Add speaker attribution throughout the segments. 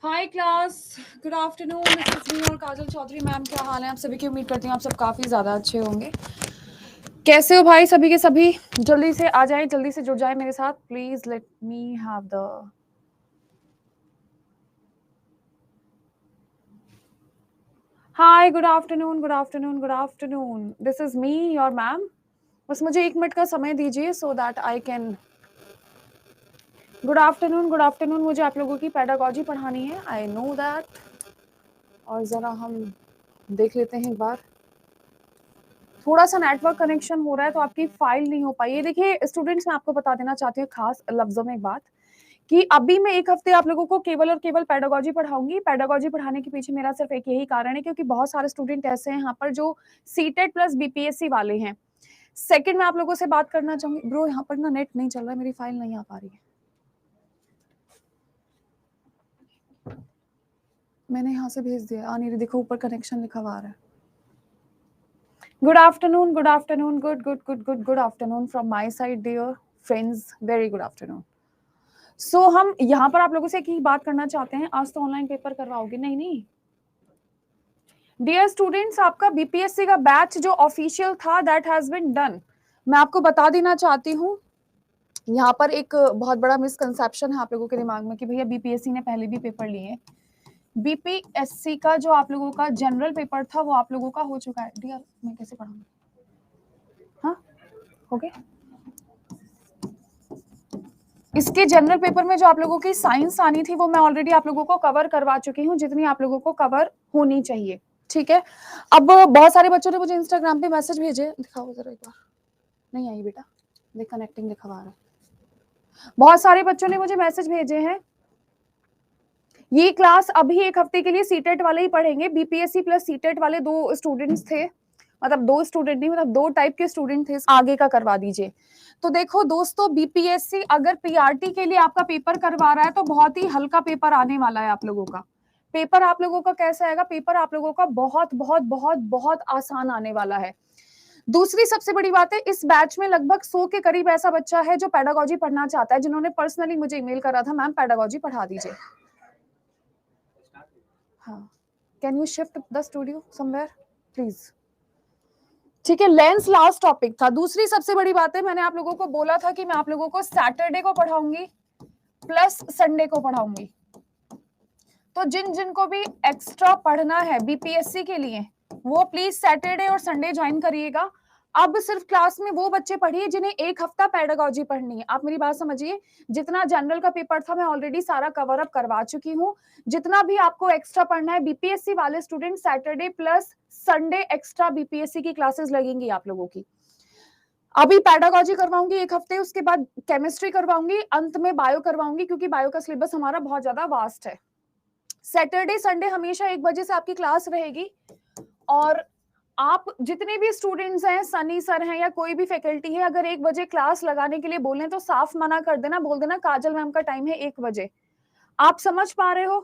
Speaker 1: Hi class, good afternoon. This is me और काजल Chaudhary ma'am. क्या हाल है आप सभी की? उम्मीद करती हूँ आप सब काफ़ी ज़्यादा अच्छे होंगे। कैसे हो भाई सभी के सभी? जल्दी से आ जाएं, जल्दी से जुड़ जाएं मेरे साथ। Please let me have the high, good afternoon, good afternoon, good afternoon. This is me your ma'am. बस मुझे 1 मिनट का समय दीजिए so that I can. Good afternoon, good afternoon. मुझे आप लोगों की पेडागॉजी पढ़ानी है, आई नो दैट। और ज़रा हम देख लेते हैं एक बार। थोड़ा सा नेटवर्क कनेक्शन हो रहा है तो आपकी फाइल नहीं हो पाई है। देखिए स्टूडेंट्स, मैं आपको बता देना चाहती हूँ खास लफ्जों में एक बात कि अभी मैं 1 हफ्ते आप लोगों को केवल और केवल पेडागॉजी पढ़ाऊंगी। पेडागॉजी पढ़ाने के पीछे मेरा सिर्फ एक यही कारण है क्योंकि बहुत सारे स्टूडेंट ऐसे हैं यहाँ पर जो सीटेट प्लस बीपीएससी वाले हैं। सेकंड, मैं आप लोगों से बात करना चाहूंगी। ब्रो, यहाँ पर ना नेट नहीं चल रहा है, मेरी फाइल नहीं आ पा रही है। मैंने यहाँ से भेज दिया, आ नहीं रही। देखो ऊपर कनेक्शन लिखा हुआ आ रहा है। Good afternoon, good afternoon, good afternoon from my side dear friends, very good afternoon. So हम यहाँ पर आप लोगों से एक ही बात करना चाहते हैं। आज तो ऑनलाइन पेपर करवाओगे? नहीं नहीं डियर स्टूडेंट्स, आपका बीपीएससी का बैच जो ऑफिशियल था दैट हैज बीन डन। मैं आपको बता देना चाहती हूँ, यहाँ पर एक बहुत बड़ा मिसकंसेप्शन है आप लोगों के दिमाग में कि भैया बीपीएससी ने पहले भी पेपर लिए। बीपीएससी का जो आप लोगों का जनरल पेपर था वो आप लोगों का हो चुका है। डियर, मैं कैसे पढ़ाऊंगी? हाँ, हो गया। इसके जनरल पेपर में जो आप लोगों की साइंस आनी थी वो मैं ऑलरेडी आप लोगों को कवर करवा चुकी हूँ, जितनी आप लोगों को कवर होनी चाहिए। ठीक है। अब बहुत सारे बच्चों ने मुझे इंस्टाग्राम पे मैसेज भेजे, दिखाओ जरा एक बार। नहीं आई बेटा, देख कनेक्टिंग दिखा रहा है। बहुत सारे बच्चों ने मुझे मैसेज भेजे हैं। ये क्लास अभी 1 हफ्ते के लिए सीटेट वाले ही पढ़ेंगे। बीपीएससी प्लस सीटेट वाले 2 स्टूडेंट्स थे, मतलब 2 स्टूडेंट नहीं, मतलब 2 टाइप के स्टूडेंट थे। आगे का करवा दीजिए। तो देखो दोस्तों, बीपीएससी अगर पीआरटी के लिए आपका पेपर करवा रहा है तो बहुत ही हल्का पेपर आने वाला है आप लोगों का। पेपर आप लोगों का कैसा आएगा? पेपर आप लोगों का बहुत बहुत बहुत बहुत आसान आने वाला है। दूसरी सबसे बड़ी बात है, इस बैच में लगभग 100 के करीब ऐसा बच्चा है जो पेडागॉजी पढ़ना चाहता है, जिन्होंने पर्सनली मुझे ईमेल करा था, मैम पेडागॉजी पढ़ा दीजिए। हाँ, can you shift the studio somewhere please? ठीक है, लेंस लास्ट टॉपिक था। दूसरी सबसे बड़ी बात है, मैंने आप लोगों को बोला था कि मैं आप लोगों को सैटरडे को पढ़ाऊंगी प्लस संडे को पढ़ाऊंगी। तो जिन जिन को भी एक्स्ट्रा पढ़ना है बीपीएससी के लिए वो प्लीज सैटरडे और संडे ज्वाइन करिएगा। अब सिर्फ क्लास में वो बच्चे पढ़िए जिन्हें 1 हफ्ता पेडागॉजी पढ़नी है। आप मेरी बात समझिए, जितना जनरल का पेपर था मैं ऑलरेडी सारा कवर अप करवा चुकी हूँ। जितना भी आपको एक्स्ट्रा पढ़ना है बीपीएससी वाले student, Saturday plus Sunday extra BPSC की क्लासेस लगेंगी आप लोगों की। अभी पेडागॉजी करवाऊंगी 1 हफ्ते, उसके बाद केमिस्ट्री करवाऊंगी, अंत में बायो करवाऊंगी क्योंकि बायो का सिलेबस हमारा बहुत ज्यादा वास्ट है। सैटरडे संडे हमेशा 1 बजे से आपकी क्लास रहेगी। और आप जितने भी स्टूडेंट्स हैं, सनी सर हैं या कोई भी फैकल्टी है, अगर 1 बजे क्लास लगाने के लिए बोलें तो साफ मना कर देना, बोल देना काजल मैम का टाइम है 1 बजे। आप समझ पा रहे हो?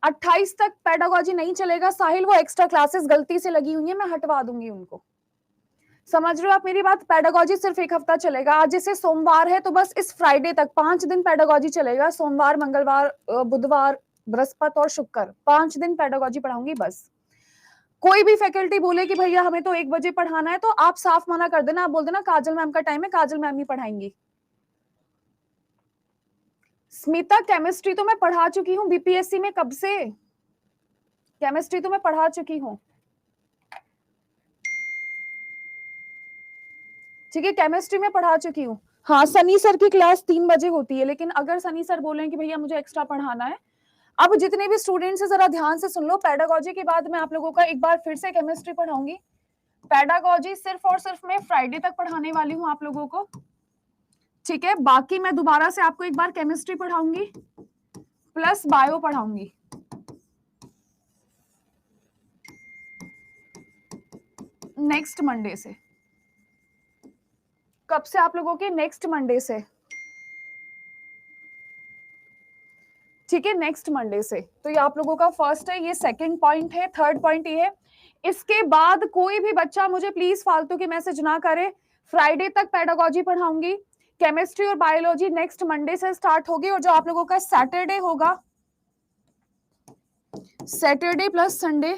Speaker 1: 28 तक पेडागॉजी नहीं चलेगा साहिल, वो एक्स्ट्रा क्लासेस गलती से लगी हुई है, मैं हटवा दूंगी उनको। समझ रहे हो आप मेरी बात? पेडागॉजी सिर्फ 1 हफ्ता चलेगा। आज जैसे सोमवार है तो बस इस फ्राइडे तक 5 दिन पेडागॉजी चलेगा। सोमवार, मंगलवार, बुधवार, बृहस्पति और शुक्र, 5 दिन पेडागॉजी पढ़ाऊंगी बस। कोई भी फैकल्टी बोले कि भैया हमें तो 1 बजे पढ़ाना है तो आप साफ मना कर देना, आप बोल देना काजल मैम का टाइम है, काजल मैम ही पढ़ाएंगी। स्मिता, केमिस्ट्री तो मैं पढ़ा चुकी हूँ बीपीएससी में, कब से केमिस्ट्री तो मैं पढ़ा चुकी हूँ। ठीक है, केमिस्ट्री में पढ़ा चुकी हूँ। हाँ, सनी सर की क्लास 3 बजे होती है, लेकिन अगर सनी सर बोले कि भैया मुझे एक्स्ट्रा पढ़ाना है। अब जितने भी स्टूडेंट्स हैं जरा ध्यान से सुन लो, पेडागॉजी के बाद मैं आप लोगों का एक बार फिर से केमिस्ट्री पढ़ाऊंगी। पेडागॉजी सिर्फ और सिर्फ मैं फ्राइडे तक पढ़ाने वाली हूँ आप लोगों को। ठीक है, बाकी मैं दोबारा से आपको एक बार केमिस्ट्री पढ़ाऊंगी प्लस बायो पढ़ाऊंगी। नेक्स्ट मंडे से। कब से आप लोगों के? नेक्स्ट मंडे से। ठीक है, नेक्स्ट मंडे से। तो ये आप लोगों का फर्स्ट है, ये सेकंड पॉइंट है। थर्ड पॉइंट ये है, इसके बाद कोई भी बच्चा मुझे प्लीज फालतू के मैसेज ना करे। फ्राइडे तक पेडागॉजी पढ़ाऊंगी, केमिस्ट्री और बायोलॉजी नेक्स्ट मंडे से स्टार्ट होगी। और जो आप लोगों का सैटरडे होगा सैटरडे प्लस संडे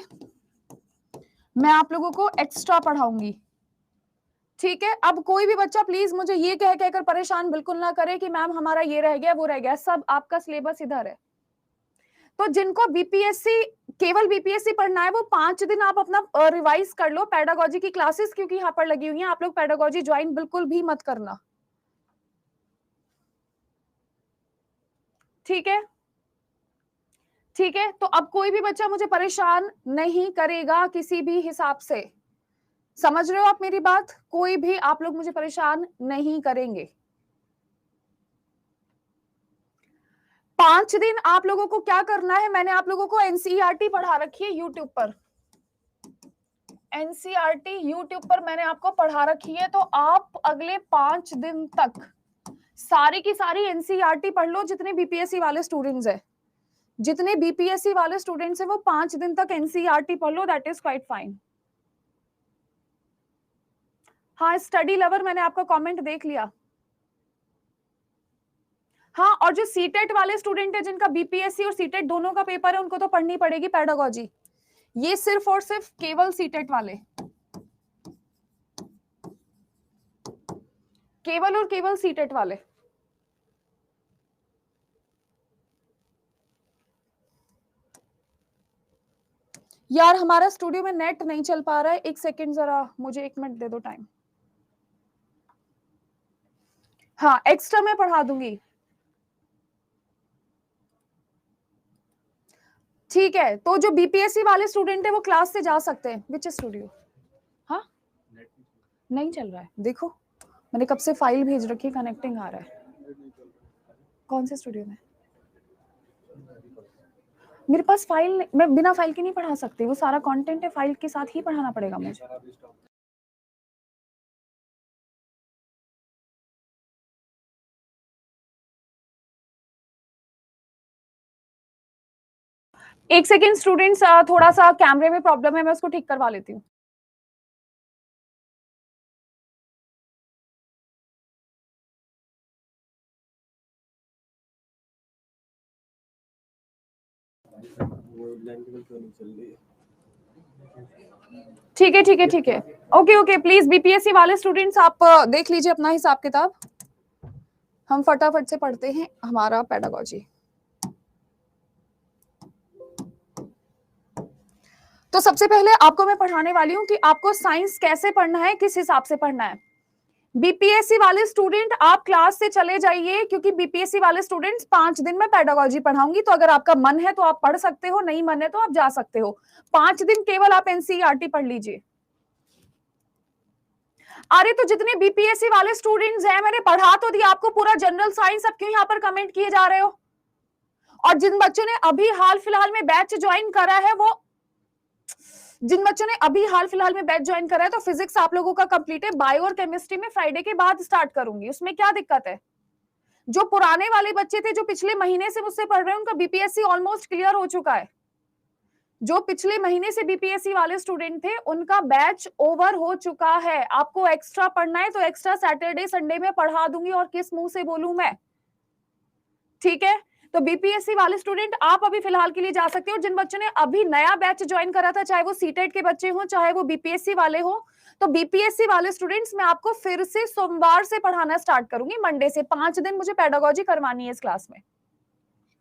Speaker 1: मैं आप लोगों को एक्स्ट्रा पढ़ाऊंगी, ठीक है। अब कोई भी बच्चा प्लीज मुझे ये कह कहकर परेशान बिल्कुल ना करे कि मैम हमारा ये रह गया वो रह गया, सब आपका सिलेबस इधर है। तो जिनको बीपीएससी, केवल बीपीएससी पढ़ना है, वो 5 दिन आप अपना रिवाइज कर लो पेडागोजी की क्लासेस, क्योंकि यहाँ पर लगी हुई हैं। आप लोग पेडागोजी ज्वाइन बिल्कुल भी मत करना, ठीक है, ठीक है। तो अब कोई भी बच्चा मुझे परेशान नहीं करेगा किसी भी हिसाब से, समझ रहे हो आप मेरी बात? कोई भी आप लोग मुझे परेशान नहीं करेंगे। 5 दिन आप लोगों को क्या करना है, मैंने आप लोगों को एनसीईआरटी पढ़ा रखी है यूट्यूब पर, एनसीईआरटी यूट्यूब पर मैंने आपको पढ़ा रखी है। तो आप अगले 5 दिन तक सारी की सारी एनसीईआरटी पढ़ लो, जितने बीपीएससी वाले स्टूडेंट्स हैं, जितने बीपीएससी वाले स्टूडेंट्स हैं वो 5 दिन तक एनसीईआरटी पढ़ लो, दैट इज क्वाइट फाइन। हाँ, स्टडी लवर मैंने आपका कमेंट देख लिया। हाँ, और जो सीटेट वाले स्टूडेंट है जिनका बीपीएससी और सीटेट दोनों का पेपर है, उनको तो पढ़नी पड़ेगी पेडागोजी। ये सिर्फ और सिर्फ केवल सीटेट वाले, केवल और केवल सीटेट वाले। यार हमारा स्टूडियो में नेट नहीं चल पा रहा है, एक सेकंड, जरा मुझे 1 मिनट दे दो टाइम। हाँ, एक्स्ट्रा मैं पढ़ा दूंगी, ठीक है। तो जो बीपीएससी वाले स्टूडेंट है वो क्लास से जा सकते हैं। विच स्टूडियो? हाँ, नहीं चल रहा है, देखो मैंने कब से फाइल भेज रखी है, कनेक्टिंग आ रहा है। कौन से स्टूडियो में? मेरे पास फाइल, मैं बिना फाइल के नहीं पढ़ा सकती, वो सारा कंटेंट है, फाइल के साथ ही पढ़ाना पड़ेगा मुझे। एक सेकेंड स्टूडेंट्स, थोड़ा सा कैमरे में प्रॉब्लम है, मैं उसको ठीक करवा लेती हूँ। ठीक है, ठीक है, ठीक है, ओके ओके। प्लीज बीपीएससी वाले स्टूडेंट्स आप देख लीजिए अपना हिसाब किताब, हम फटाफट से पढ़ते हैं हमारा पेडागोजी। तो सबसे पहले आपको मैं पढ़ाने वाली हूँ कि आपको साइंस कैसे पढ़ना है, किस हिसाब से पढ़ना है। बीपीएससी वाले स्टूडेंट आप क्लास से चले जाइए, क्योंकि बीपीएससी वाले स्टूडेंट्स 5 दिन में पेडागोजी पढ़ाऊंगी। तो अगर आपका मन है तो आप पढ़ सकते हो, नहीं मन है तो आप जा सकते हो। 5 दिन केवल आप एनसीईआरटी पढ़ लीजिए। अरे तो जितने बीपीएससी वाले स्टूडेंट्स हैं, मैंने पढ़ा तो दिया आपको पूरा जनरल साइंस, अब क्यों यहाँ पर कमेंट किए जा रहे हो? और जिन बच्चों ने अभी हाल फिलहाल में बैच ज्वाइन करा है, वो जिन बच्चों ने अभी हाल फिलहाल में बैच ज्वाइन करा है, तो फिजिक्स आप लोगों का कंप्लीट है, बायो और केमिस्ट्री में फ्राइडे के बाद स्टार्ट करूंगी, उसमें क्या दिक्कत है? जो पुराने वाले बच्चे थे, जो पिछले महीने से मुझसे पढ़ रहे हैं, उनका बीपीएससी ऑलमोस्ट क्लियर हो चुका है। जो पिछले महीने से बीपीएससी वाले स्टूडेंट थे, उनका बैच ओवर हो चुका है। आपको एक्स्ट्रा पढ़ना है तो एक्स्ट्रा सैटरडे संडे में पढ़ा दूंगी, और किस मुंह से बोलूं मैं, ठीक है। तो बीपीएससी वाले स्टूडेंट आप अभी फिलहाल के लिए जा सकते हो। जिन बच्चों ने अभी नया बैच ज्वाइन करा था, चाहे वो सीटेट के बच्चे हो, चाहे वो बीपीएससी वाले हो, तो बीपीएससी वाले स्टूडेंट्स मैं आपको फिर से सोमवार से पढ़ाना स्टार्ट करूंगी, मंडे से। 5 दिन मुझे पेडागोजी करवानी है इस क्लास में।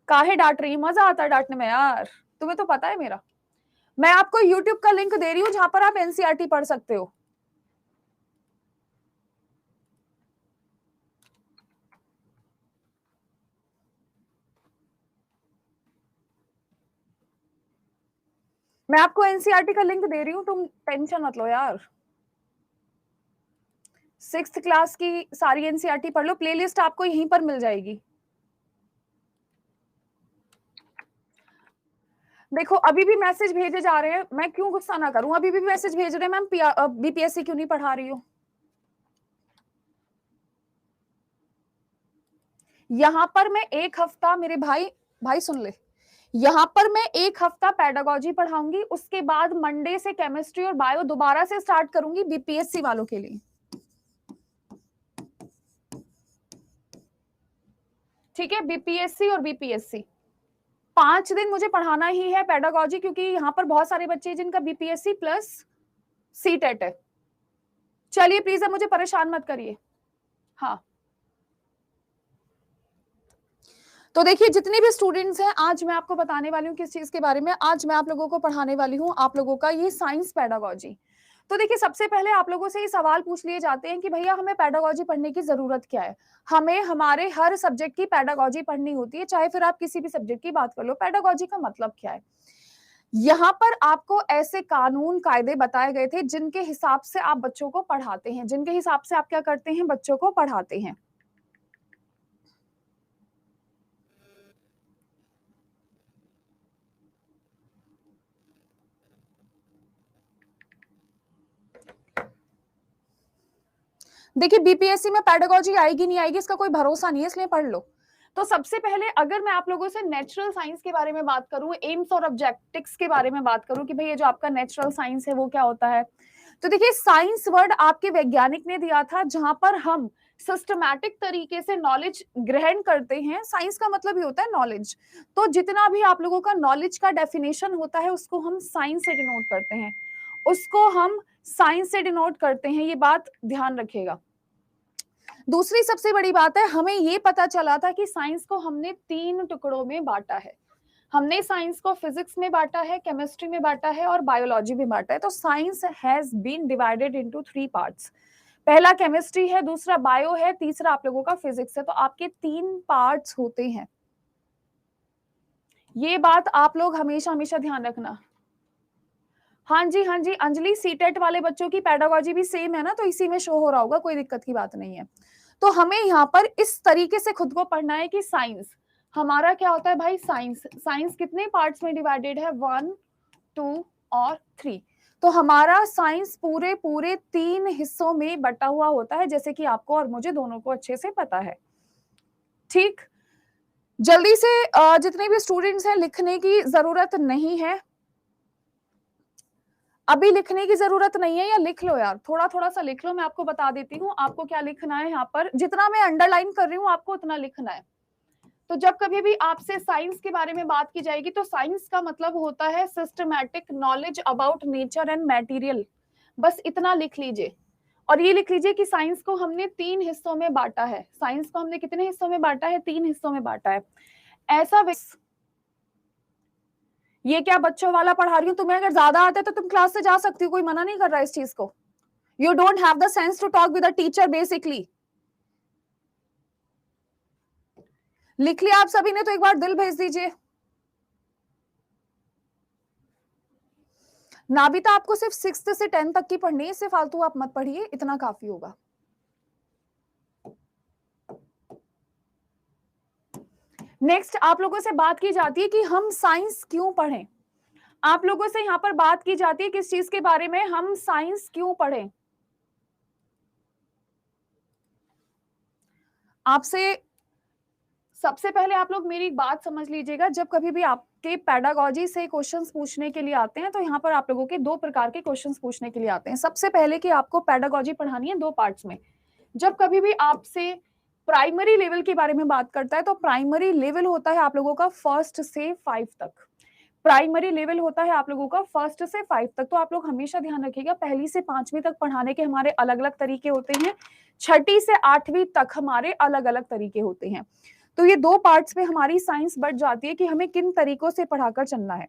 Speaker 1: काहे डांट रही, मजा आता है डांटने में यार, तुम्हें तो पता है मेरा। मैं आपको यूट्यूब का लिंक दे रही हूँ जहां पर आप एनसीईआरटी पढ़ सकते हो। मैं आपको एनसीईआरटी का लिंक दे रही हूँ, तुम टेंशन मत लो यार। 6th क्लास की सारी एनसीईआरटी पढ़ लो, प्लेलिस्ट आपको यहीं पर मिल जाएगी। देखो अभी भी मैसेज भेजे जा रहे हैं, मैं क्यों गुस्सा ना करूं, अभी भी मैसेज भेज रहे हैं मैम बीपीएससी क्यों नहीं पढ़ा रही हो। यहां पर मैं 1 हफ्ता, मेरे भाई भाई सुन ले, यहां पर मैं 1 हफ्ता पेडागोजी पढ़ाऊंगी, उसके बाद मंडे से केमिस्ट्री और बायो दोबारा से स्टार्ट करूंगी बीपीएससी वालों के लिए, ठीक है। बीपीएससी और बीपीएससी 5 दिन मुझे पढ़ाना ही है पेडागोजी, क्योंकि यहाँ पर बहुत सारे बच्चे जिनका बीपीएससी प्लस सीटेट है। चलिए प्लीज अब मुझे परेशान मत करिए। हाँ, तो देखिए जितने भी स्टूडेंट्स हैं, आज मैं आपको बताने वाली हूँ किस चीज के बारे में। आज मैं आप लोगों को पढ़ाने वाली हूँ आप लोगों का ये साइंस पेडागोजी। तो देखिए सबसे पहले आप लोगों से ये सवाल पूछ लिए जाते हैं कि भैया हमें पेडागोजी पढ़ने की जरूरत क्या है। हमें हमारे हर सब्जेक्ट की पेडागोजी पढ़नी होती है, चाहे फिर आप किसी भी सब्जेक्ट की बात कर लो। पेडागोजी का मतलब क्या है? यहाँ पर आपको ऐसे कानून कायदे बताए गए थे जिनके हिसाब से आप बच्चों को पढ़ाते हैं, जिनके हिसाब से आप क्या करते हैं, बच्चों को पढ़ाते हैं। देखिए बीपीएससी में पेडागोजी आएगी नहीं आएगी इसका कोई भरोसा नहीं है, इसलिए पढ़ लो। तो सबसे पहले अगर मैं आप लोगों से नेचुरल साइंस के बारे में बात करूं, एम्स और ऑब्जेक्टिव्स के बारे में बात करूं कि भाई ये जो आपका नेचुरल साइंस है वो क्या होता है, तो देखिए साइंस वर्ड आपके वैज्ञानिक ने दिया था जहां पर हम सिस्टमैटिक तरीके से नॉलेज ग्रहण करते हैं। साइंस का मतलब ही होता है नॉलेज। तो जितना भी आप लोगों का नॉलेज का डेफिनेशन होता है उसको हम साइंस से डिनोट करते हैं, उसको हम साइंस से डिनोट करते हैं, ये बात ध्यान रखिएगा। दूसरी सबसे बड़ी बात है, हमें ये पता चला था कि साइंस को हमने 3 टुकड़ों में बांटा है। हमने साइंस को फिजिक्स में बांटा है, केमिस्ट्री में बांटा है और बायोलॉजी में बांटा है। तो science has been divided into 3 parts. पहला केमिस्ट्री है, दूसरा बायो है, तीसरा आप लोगों का फिजिक्स है। तो आपके 3 पार्ट्स होते हैं। ये बात आप लोग हमेशा हमेशा ध्यान रखना। हाँ जी अंजलि, सीटेट वाले बच्चों की पेडागोजी भी सेम है ना, तो इसी में शो हो रहा होगा, कोई दिक्कत की बात नहीं है। तो हमें यहाँ पर इस तरीके से खुद को पढ़ना है कि साइंस हमारा क्या होता है भाई। साइंस कितने पार्ट्स में डिवाइडेड है, 1, 2 और 3। तो हमारा साइंस पूरे 3 हिस्सों में बटा हुआ होता है, जैसे कि आपको और मुझे दोनों को अच्छे से पता है। ठीक, जल्दी से जितने भी स्टूडेंट्स हैं लिखने की जरूरत नहीं है, अभी लिखने की जरूरत नहीं है, या लिख लो यार, थोड़ा थोड़ा सा लिख लो। मैं आपको बता देती हूँ आपको क्या लिखना है। यहाँ पर जितना मैं अंडरलाइन कर रही हूँ आपको उतना लिखना है। तो जब कभी भी आपसे साइंस के बारे में बात की जाएगी तो साइंस का मतलब होता है systematic knowledge about nature and material. बस इतना लिख लीजिए। और ये लिख लीजिए कि साइंस को हमने 3 हिस्सों में बांटा है। साइंस को हमने कितने हिस्सों में बांटा है, 3 हिस्सों में बांटा है। ऐसा ये क्या बच्चों वाला पढ़ा रही हूँ, तुम्हें अगर ज्यादा आता है तो तुम क्लास से जा सकती हो, कोई मना नहीं कर रहा है इस चीज को। You don't have the sense to talk with a teacher basically. लिख लिया आप सभी ने तो एक बार दिल भेज दीजिए। नाबिता आपको सिर्फ 6th से 10th तक की पढ़नी है, इससे फालतू आप मत पढ़िए, इतना काफी होगा। नेक्स्ट आप लोगों से बात की जाती है कि हम साइंस क्यों पढ़ें। आप लोगों से यहाँ पर बात की जाती है किस चीज के बारे में, हम साइंस क्यों पढ़ें। आपसे सबसे पहले आप लोग मेरी बात समझ लीजिएगा। जब कभी भी आपके पेडागोजी से क्वेश्चंस पूछने के लिए आते हैं तो यहाँ पर आप लोगों के 2 प्रकार के क्वेश्चंस पूछने के लिए आते हैं। सबसे पहले कि आपको पेडागोजी पढ़ानी है 2 पार्ट्स में। जब कभी भी आपसे प्राइमरी लेवल के बारे में बात करता है तो प्राइमरी लेवल होता है आप लोगों का 1st से 5 तक। प्राइमरी लेवल होता है आप लोगों का 1st से 5 तक। तो आप लोग हमेशा ध्यान रखिएगा, 1ली से 5वीं तक पढ़ाने के हमारे अलग अलग तरीके होते हैं, 6ठी से 8वीं तक हमारे अलग अलग तरीके होते हैं। तो ये 2 पार्ट्स में हमारी साइंस बढ़ जाती है कि हमें किन तरीकों से पढ़ाकर चलना है।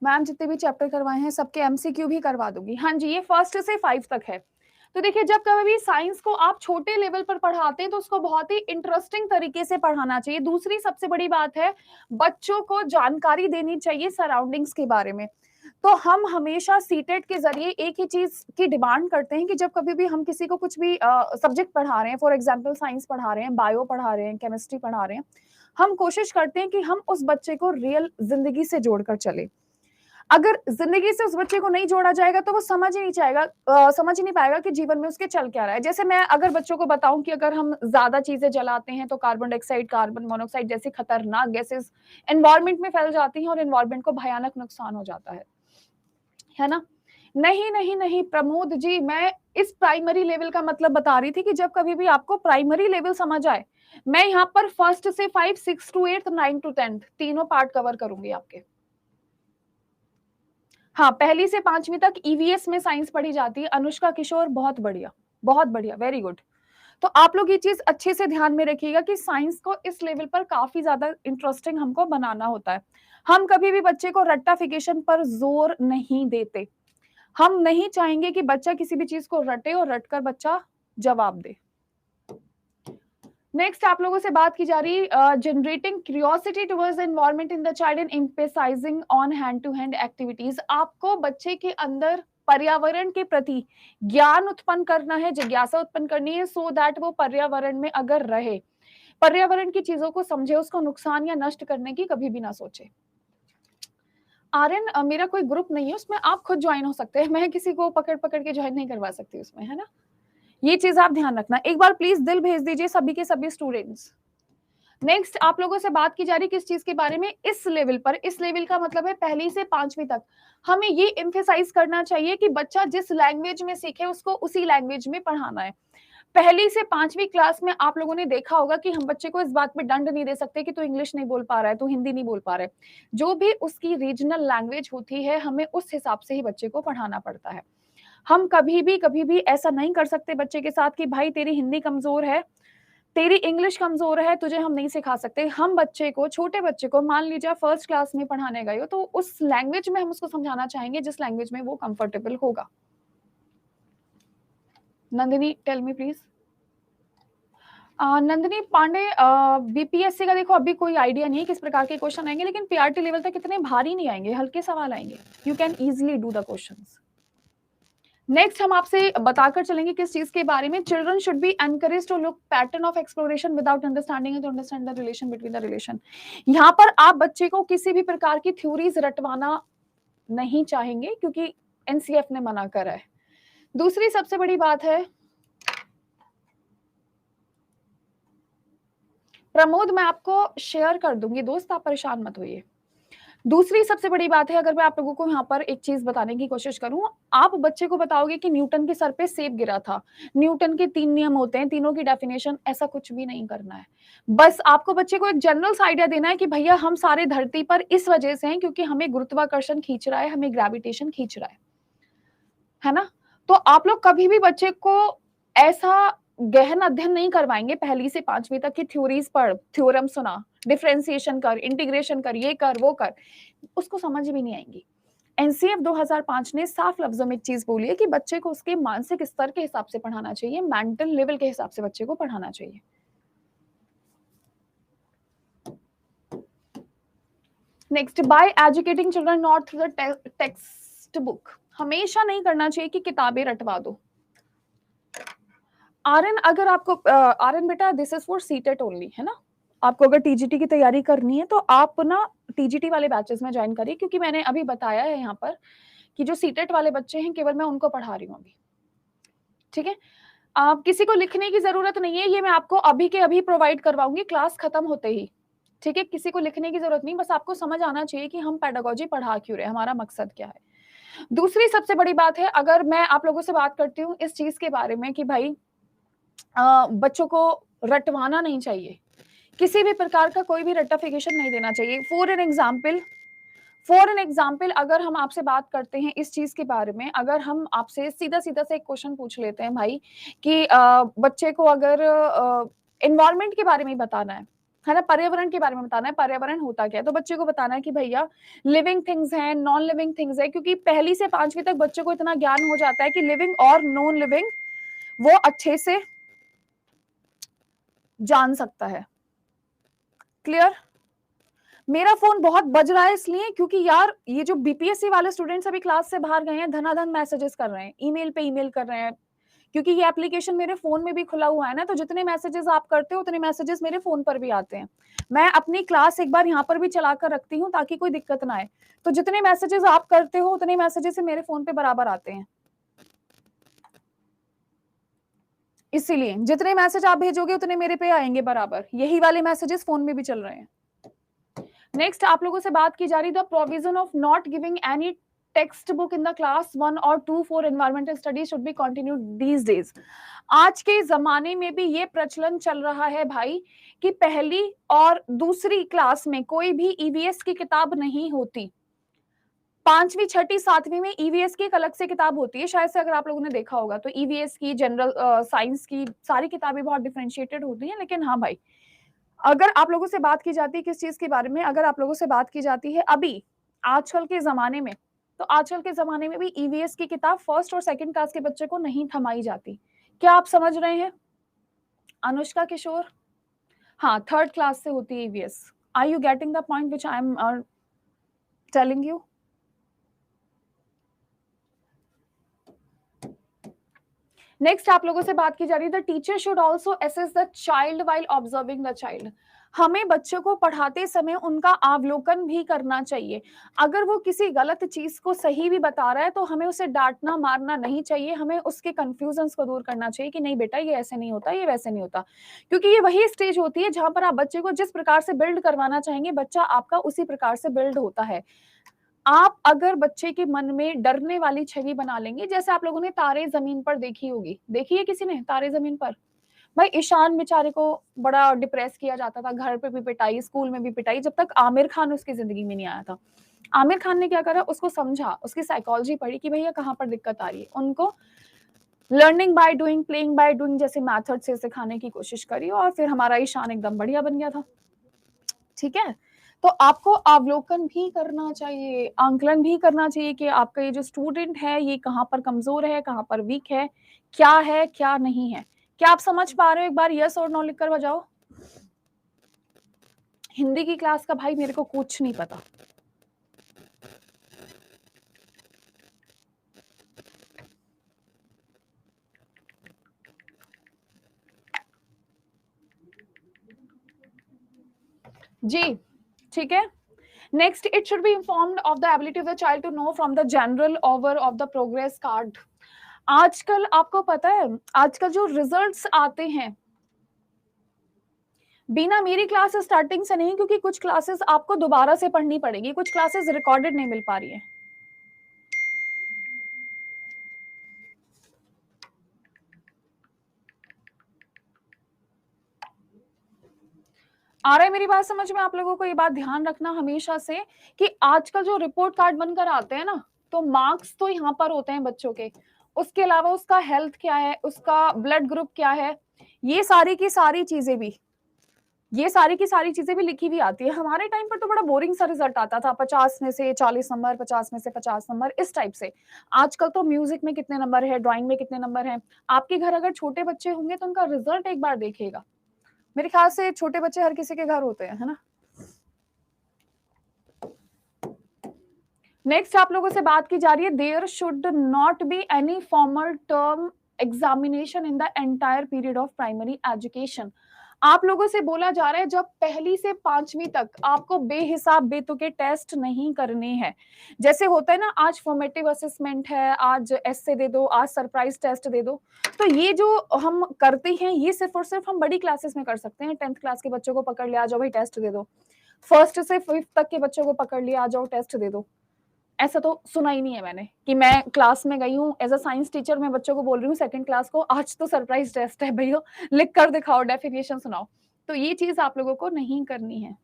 Speaker 1: मैम जितने भी चैप्टर करवाए हैं सबके एमसीक्यू भी करवा दूंगी। हाँ जी, ये 1st से 5 तक है। तो देखिए जब कभी साइंस को आप छोटे लेवल पर पढ़ाते हैं तो उसको बहुत ही इंटरेस्टिंग तरीके से पढ़ाना चाहिए। दूसरी सबसे बड़ी बात है, बच्चों को जानकारी देनी चाहिए सराउंडिंग्स के बारे में। तो हम हमेशा सीटेट के जरिए एक ही चीज की डिमांड करते हैं कि जब कभी भी हम किसी को कुछ भी सब्जेक्ट पढ़ा रहे हैं, फॉर एग्जांपल साइंस पढ़ा रहे हैं, बायो पढ़ा रहे हैं, केमिस्ट्री पढ़ा रहे हैं, हम कोशिश करते हैं कि हम उस बच्चे को रियल जिंदगी से जोड़कर चले। अगर जिंदगी से उस बच्चे को नहीं जोड़ा जाएगा तो वो समझ ही नहीं पाएगा कि जीवन में उसके चल क्या रहा है। जैसे मैं अगर बच्चों को बताऊं कि अगर हम ज्यादा चीजें जलाते हैं तो कार्बन डाइऑक्साइड, कार्बन मोनोऑक्साइड जैसी खतरनाक गैसेस एनवायरमेंट में फैल जाती हैं और एनवायरमेंट को भयानक नुकसान हो जाता है ना। नहीं नहीं नहीं प्रमोद जी, मैं इस प्राइमरी लेवल का मतलब बता रही थी कि जब कभी भी आपको प्राइमरी लेवल समझ आए, मैं यहाँ पर फर्स्ट से 5, 6 to 8, 9 to 10 तीनों पार्ट कवर करूंगी आपके। हाँ, पहली से 5वीं तक ईवीएस में साइंस पढ़ी जाती है। अनुष्का किशोर, बहुत बढ़िया, वेरी गुड। तो आप लोग ये चीज अच्छे से ध्यान में रखिएगा कि साइंस को इस लेवल पर काफी ज्यादा इंटरेस्टिंग हमको बनाना होता है। हम कभी भी बच्चे को रट्टाफिकेशन पर जोर नहीं देते। हम नहीं चाहेंगे कि बच्चा किसी भी चीज को रटे और रटकर बच्चा जवाब दे। नेक्स्ट आप लोगों से बात की जा रही generating curiosity towards environment in the child and emphasising on hand to hand activities. आपको बच्चे के अंदर पर्यावरण के प्रति ज्ञान उत्पन्न करना है, जिज्ञासा उत्पन्न करनी है, सो दैट वो पर्यावरण में अगर रहे, पर्यावरण की चीजों को समझे, उसको नुकसान या नष्ट करने की कभी भी ना सोचे। आर्यन, मेरा कोई ग्रुप नहीं है, उसमें आप खुद ज्वाइन हो सकते हैं, मैं किसी को पकड़ पकड़ के ज्वाइन नहीं करवा सकती उसमें, है ना। ये चीज आप ध्यान रखना। एक बार प्लीज दिल भेज दीजिए सभी के सभी स्टूडेंट्स। नेक्स्ट आप लोगों से बात की जा रही किस चीज के बारे में, इस लेवल पर। इस लेवल का मतलब है पहली से 5वीं तक। हमें ये एम्फेसाइज करना चाहिए कि बच्चा जिस लैंग्वेज में सीखे उसको उसी लैंग्वेज में पढ़ाना है। पहली से 5वीं क्लास में आप लोगों ने देखा होगा कि हम बच्चे को इस बात पे दंड नहीं दे सकते कि तू इंग्लिश नहीं बोल पा रहा है, तू हिंदी नहीं बोल पा रहा है। जो भी उसकी रीजनल लैंग्वेज होती है, हमें उस हिसाब से ही बच्चे को पढ़ाना पड़ता है। हम कभी भी ऐसा नहीं कर सकते बच्चे के साथ कि भाई तेरी हिंदी कमजोर है, तेरी इंग्लिश कमजोर है, तुझे हम नहीं सिखा सकते। हम बच्चे को, छोटे बच्चे को, मान लीजिए फर्स्ट क्लास में पढ़ाने गए हो, तो उस लैंग्वेज में हम उसको समझाना चाहेंगे जिस लैंग्वेज में वो कंफर्टेबल होगा। Nandini, tell me please. Nandini Pandey, BPSC का देखो अभी कोई आइडिया नहीं है किस प्रकार के क्वेश्चन आएंगे, लेकिन पीआरटी लेवल तक इतने भारी नहीं आएंगे, हल्के सवाल आएंगे। You can easily do the questions. Next हम आपसे बताकर चलेंगे किस चीज के बारे में, children should be encourage to look pattern of exploration without understanding, to understand the relation between the relation. यहाँ पर आप बच्चे को किसी भी प्रकार की थ्योरीज रटवाना नहीं चाहेंगे क्योंकि एनसीएफ ने मना करा है। दूसरी सबसे बड़ी बात है, प्रमोद मैं आपको शेयर कर दूंगी दोस्त, आप परेशान मत होइए। दूसरी सबसे बड़ी बात है, अगर मैं आप लोगों को यहाँ पर एक चीज बताने की कोशिश करूं, आप बच्चे को बताओगे कि न्यूटन के सर पे सेब गिरा था, न्यूटन के 3 नियम होते हैं, तीनों की डेफिनेशन, ऐसा कुछ भी नहीं करना है। बस आपको बच्चे को एक जनरल आइडिया देना है कि भैया हम सारे धरती पर इस वजह से हैं क्योंकि हमें गुरुत्वाकर्षण खींच रहा है, हमें ग्रेविटेशन खींच रहा है ना। तो आप लोग कभी भी बच्चे को ऐसा गहन अध्ययन नहीं करवाएंगे पहली से 5वीं तक की थ्योरीज पढ़, थ्योरम सुना, डिफरेंशिएशन कर, इंटीग्रेशन कर, ये कर वो कर, उसको समझ भी नहीं आएंगी। एनसीएफ 2005 ने साफ लफ्जों में एक चीज बोली है कि बच्चे को उसके मानसिक स्तर के हिसाब से पढ़ाना चाहिए, मेंटल लेवल के हिसाब से बच्चे को पढ़ाना चाहिए। Next, by educating children not through the text book. हमेशा नहीं करना चाहिए कि किताबें रटवा दो। आर्यन, अगर आपको आर्यन बेटा, this is for CTET only, है ना। आपको अगर टीजीटी की तैयारी करनी है तो आप ना टीजीटी वाले बैचेस में ज्वाइन करिए, क्योंकि मैंने अभी बताया है यहाँ पर कि जो सीटेट वाले बच्चे हैं केवल मैं उनको पढ़ा रही हूँ अभी, ठीक है। आप किसी को लिखने की जरूरत नहीं है, ये मैं आपको अभी के अभी प्रोवाइड करवाऊंगी क्लास खत्म होते ही, ठीक है। किसी को लिखने की जरूरत नहीं, बस आपको समझ आना चाहिए कि हम पेडागोजी पढ़ा क्यों रहे, हमारा मकसद क्या है। दूसरी सबसे बड़ी बात है, अगर मैं आप लोगों से बात करती हूँ इस चीज के बारे में कि भाई बच्चों को रटवाना नहीं चाहिए, किसी भी प्रकार का कोई भी रट्टाफिकेशन नहीं देना चाहिए। फॉर एन एग्जाम्पल अगर हम आपसे बात करते हैं इस चीज के बारे में, अगर हम आपसे सीधा सीधा से एक क्वेश्चन पूछ लेते हैं भाई कि बच्चे को अगर एनवायरमेंट के बारे में बताना है ना, पर्यावरण के बारे में बताना है, पर्यावरण होता क्या है, तो बच्चे को बताना है कि भैया लिविंग थिंग्स हैं, नॉन लिविंग थिंग्स है, क्योंकि पहली से 5वीं तक बच्चे को इतना ज्ञान हो जाता है कि लिविंग और नॉन लिविंग वो अच्छे से जान सकता है। क्लियर। मेरा फोन बहुत बज रहा है इसलिए क्योंकि यार ये जो बीपीएससी वाले स्टूडेंट्स अभी क्लास से बाहर गए हैं, धनाधन मैसेजेस कर रहे हैं, ईमेल पे ईमेल कर रहे हैं क्योंकि ये एप्लीकेशन मेरे फोन में भी खुला हुआ है ना, तो जितने मैसेजेस आप करते हो उतने मैसेजेस मेरे फोन पर भी आते हैं। मैं अपनी क्लास एक बार यहाँ पर भी चला कर रखती हूँ ताकि कोई दिक्कत ना आए। तो जितने मैसेजेस आप करते हो उतने मैसेजेस मेरे फोन पे बराबर आते हैं। इसीलिए जितने मैसेज आप भेजोगे उतने मेरे पे आएंगे बराबर। यही वाले मैसेजेस फोन में भी चल रहे हैं। नेक्स्ट आप लोगों से बात की जा रही, the provision of not giving any text book in the class 1 और 2 for environmental studies should be continued these days. आज के जमाने में भी ये प्रचलन चल रहा है भाई कि पहली और दूसरी क्लास में कोई भी ईवीएस की किताब नहीं होती। 5वीं, 6ठी, 7वीं में ईवीएस की एक अलग से किताब होती है, शायद से अगर आप लोगों ने देखा होगा तो ईवीएस की, जनरल साइंस की सारी किताबें बहुत डिफरेंशिएटेड होती हैं। लेकिन हाँ भाई, अगर आप लोगों से बात की जाती है किस चीज के बारे में, अगर आप लोगों से बात की जाती है अभी आजकल के जमाने में, तो आजकल के जमाने में भी ईवीएस की किताब फर्स्ट और सेकंड क्लास के बच्चे को नहीं थमाई जाती। क्या आप समझ रहे हैं अनुष्का किशोर? हाँ, 3rd क्लास से होती है EVS. Are you getting the point which I am telling you? Next आप लोगों से बात की जा रही है, the teacher should also assess the child while observing the child. हमें बच्चों को पढ़ाते समय उनका अवलोकन भी करना चाहिए। अगर वो किसी गलत चीज को सही भी बता रहा है तो हमें उसे डांटना मारना नहीं चाहिए, हमें उसके कंफ्यूजन्स को दूर करना चाहिए कि नहीं बेटा ये ऐसे नहीं होता, ये वैसे नहीं होता। क्योंकि ये वही स्टेज होती है जहां पर आप बच्चे को जिस प्रकार से बिल्ड करवाना चाहेंगे बच्चा आपका उसी प्रकार से बिल्ड होता है। आप अगर बच्चे के मन में डरने वाली छवि बना लेंगे, जैसे आप लोगों ने तारे जमीन पर देखी होगी, देखी है किसी ने तारे जमीन पर? भाई ईशान बेचारे को बड़ा डिप्रेस किया जाता था, घर पे भी पिटाई, स्कूल में भी पिटाई, जब तक आमिर खान उसकी जिंदगी में नहीं आया था। आमिर खान ने क्या करा, उसको समझा, उसकी साइकोलॉजी पढ़ी कि भैया कहाँ पर दिक्कत आ रही है, उनको learning by doing, playing by doing जैसे मेथड से सिखाने की कोशिश करी और फिर हमारा ईशान एकदम बढ़िया बन गया था। ठीक है, तो आपको अवलोकन भी करना चाहिए, आंकलन भी करना चाहिए कि आपका ये जो स्टूडेंट है ये कहाँ पर कमजोर है, कहाँ पर वीक है क्या नहीं है। क्या आप समझ पा रहे हो? एक बार यस और नो लिखकर बजाओ। हिंदी की क्लास का भाई मेरे को कुछ नहीं पता। जी ठीक है। Next, it should be informed of the ability of the child to know from the general over of the progress card. आजकल आपको पता है, आजकल जो रिजल्ट्स आते हैं बिना मेरी क्लास स्टार्टिंग से नहीं, क्योंकि कुछ क्लासेस आपको दोबारा से पढ़नी पड़ेगी, कुछ क्लासेस रिकॉर्डेड नहीं मिल पा रही है। आ रहा है मेरी बात समझ में? आप लोगों को ये बात ध्यान रखना हमेशा से कि आजकल जो रिपोर्ट कार्ड बनकर आते हैं ना, तो मार्क्स तो यहाँ पर होते हैं बच्चों के, उसके अलावा उसका हेल्थ क्या है, उसका ब्लड ग्रुप क्या है, ये सारी की सारी चीजें भी, ये सारी की सारी चीजें भी लिखी हुई आती है। हमारे टाइम पर तो बड़ा बोरिंग सा रिजल्ट आता था, 50 में से 40 नंबर, 50 में से 50 नंबर, इस टाइप से। आजकल तो म्यूजिक में कितने नंबर है, ड्राइंग में कितने नंबर हैं। आपके घर अगर छोटे बच्चे होंगे तो उनका रिजल्ट एक बार देखिएगा। मेरे ख्याल से छोटे बच्चे हर किसी के घर होते हैं, है ना। नेक्स्ट आप लोगों से बात की जा रही है, there should not be any formal term examination in the entire period of primary education. आप लोगों से बोला जा रहा है जब पहली से 5वीं तक आपको बेहिसाब बेतुके टेस्ट नहीं करने हैं। जैसे होता है ना, आज फॉर्मेटिव असेसमेंट है, आज एस्से दे दो, आज सरप्राइज टेस्ट दे दो, तो ये जो हम करते हैं ये सिर्फ और सिर्फ हम बड़ी क्लासेस में कर सकते हैं। 10th क्लास के बच्चों को पकड़ लिया, आ जाओ भाई टेस्ट दे दो। 1st से 5th तक के बच्चों को पकड़ लिया, आ जाओ टेस्ट दे दो। ऐसा तो सुना ही नहीं है मैंने कि मैं क्लास में गई हूँ एज अ साइंस टीचर, मैं बच्चों को बोल रही हूँ 2nd क्लास को, आज तो सरप्राइज टेस्ट है भैया, लिख कर दिखाओ, डेफिनेशन सुनाओ। तो ये चीज आप लोगों को नहीं करनी है।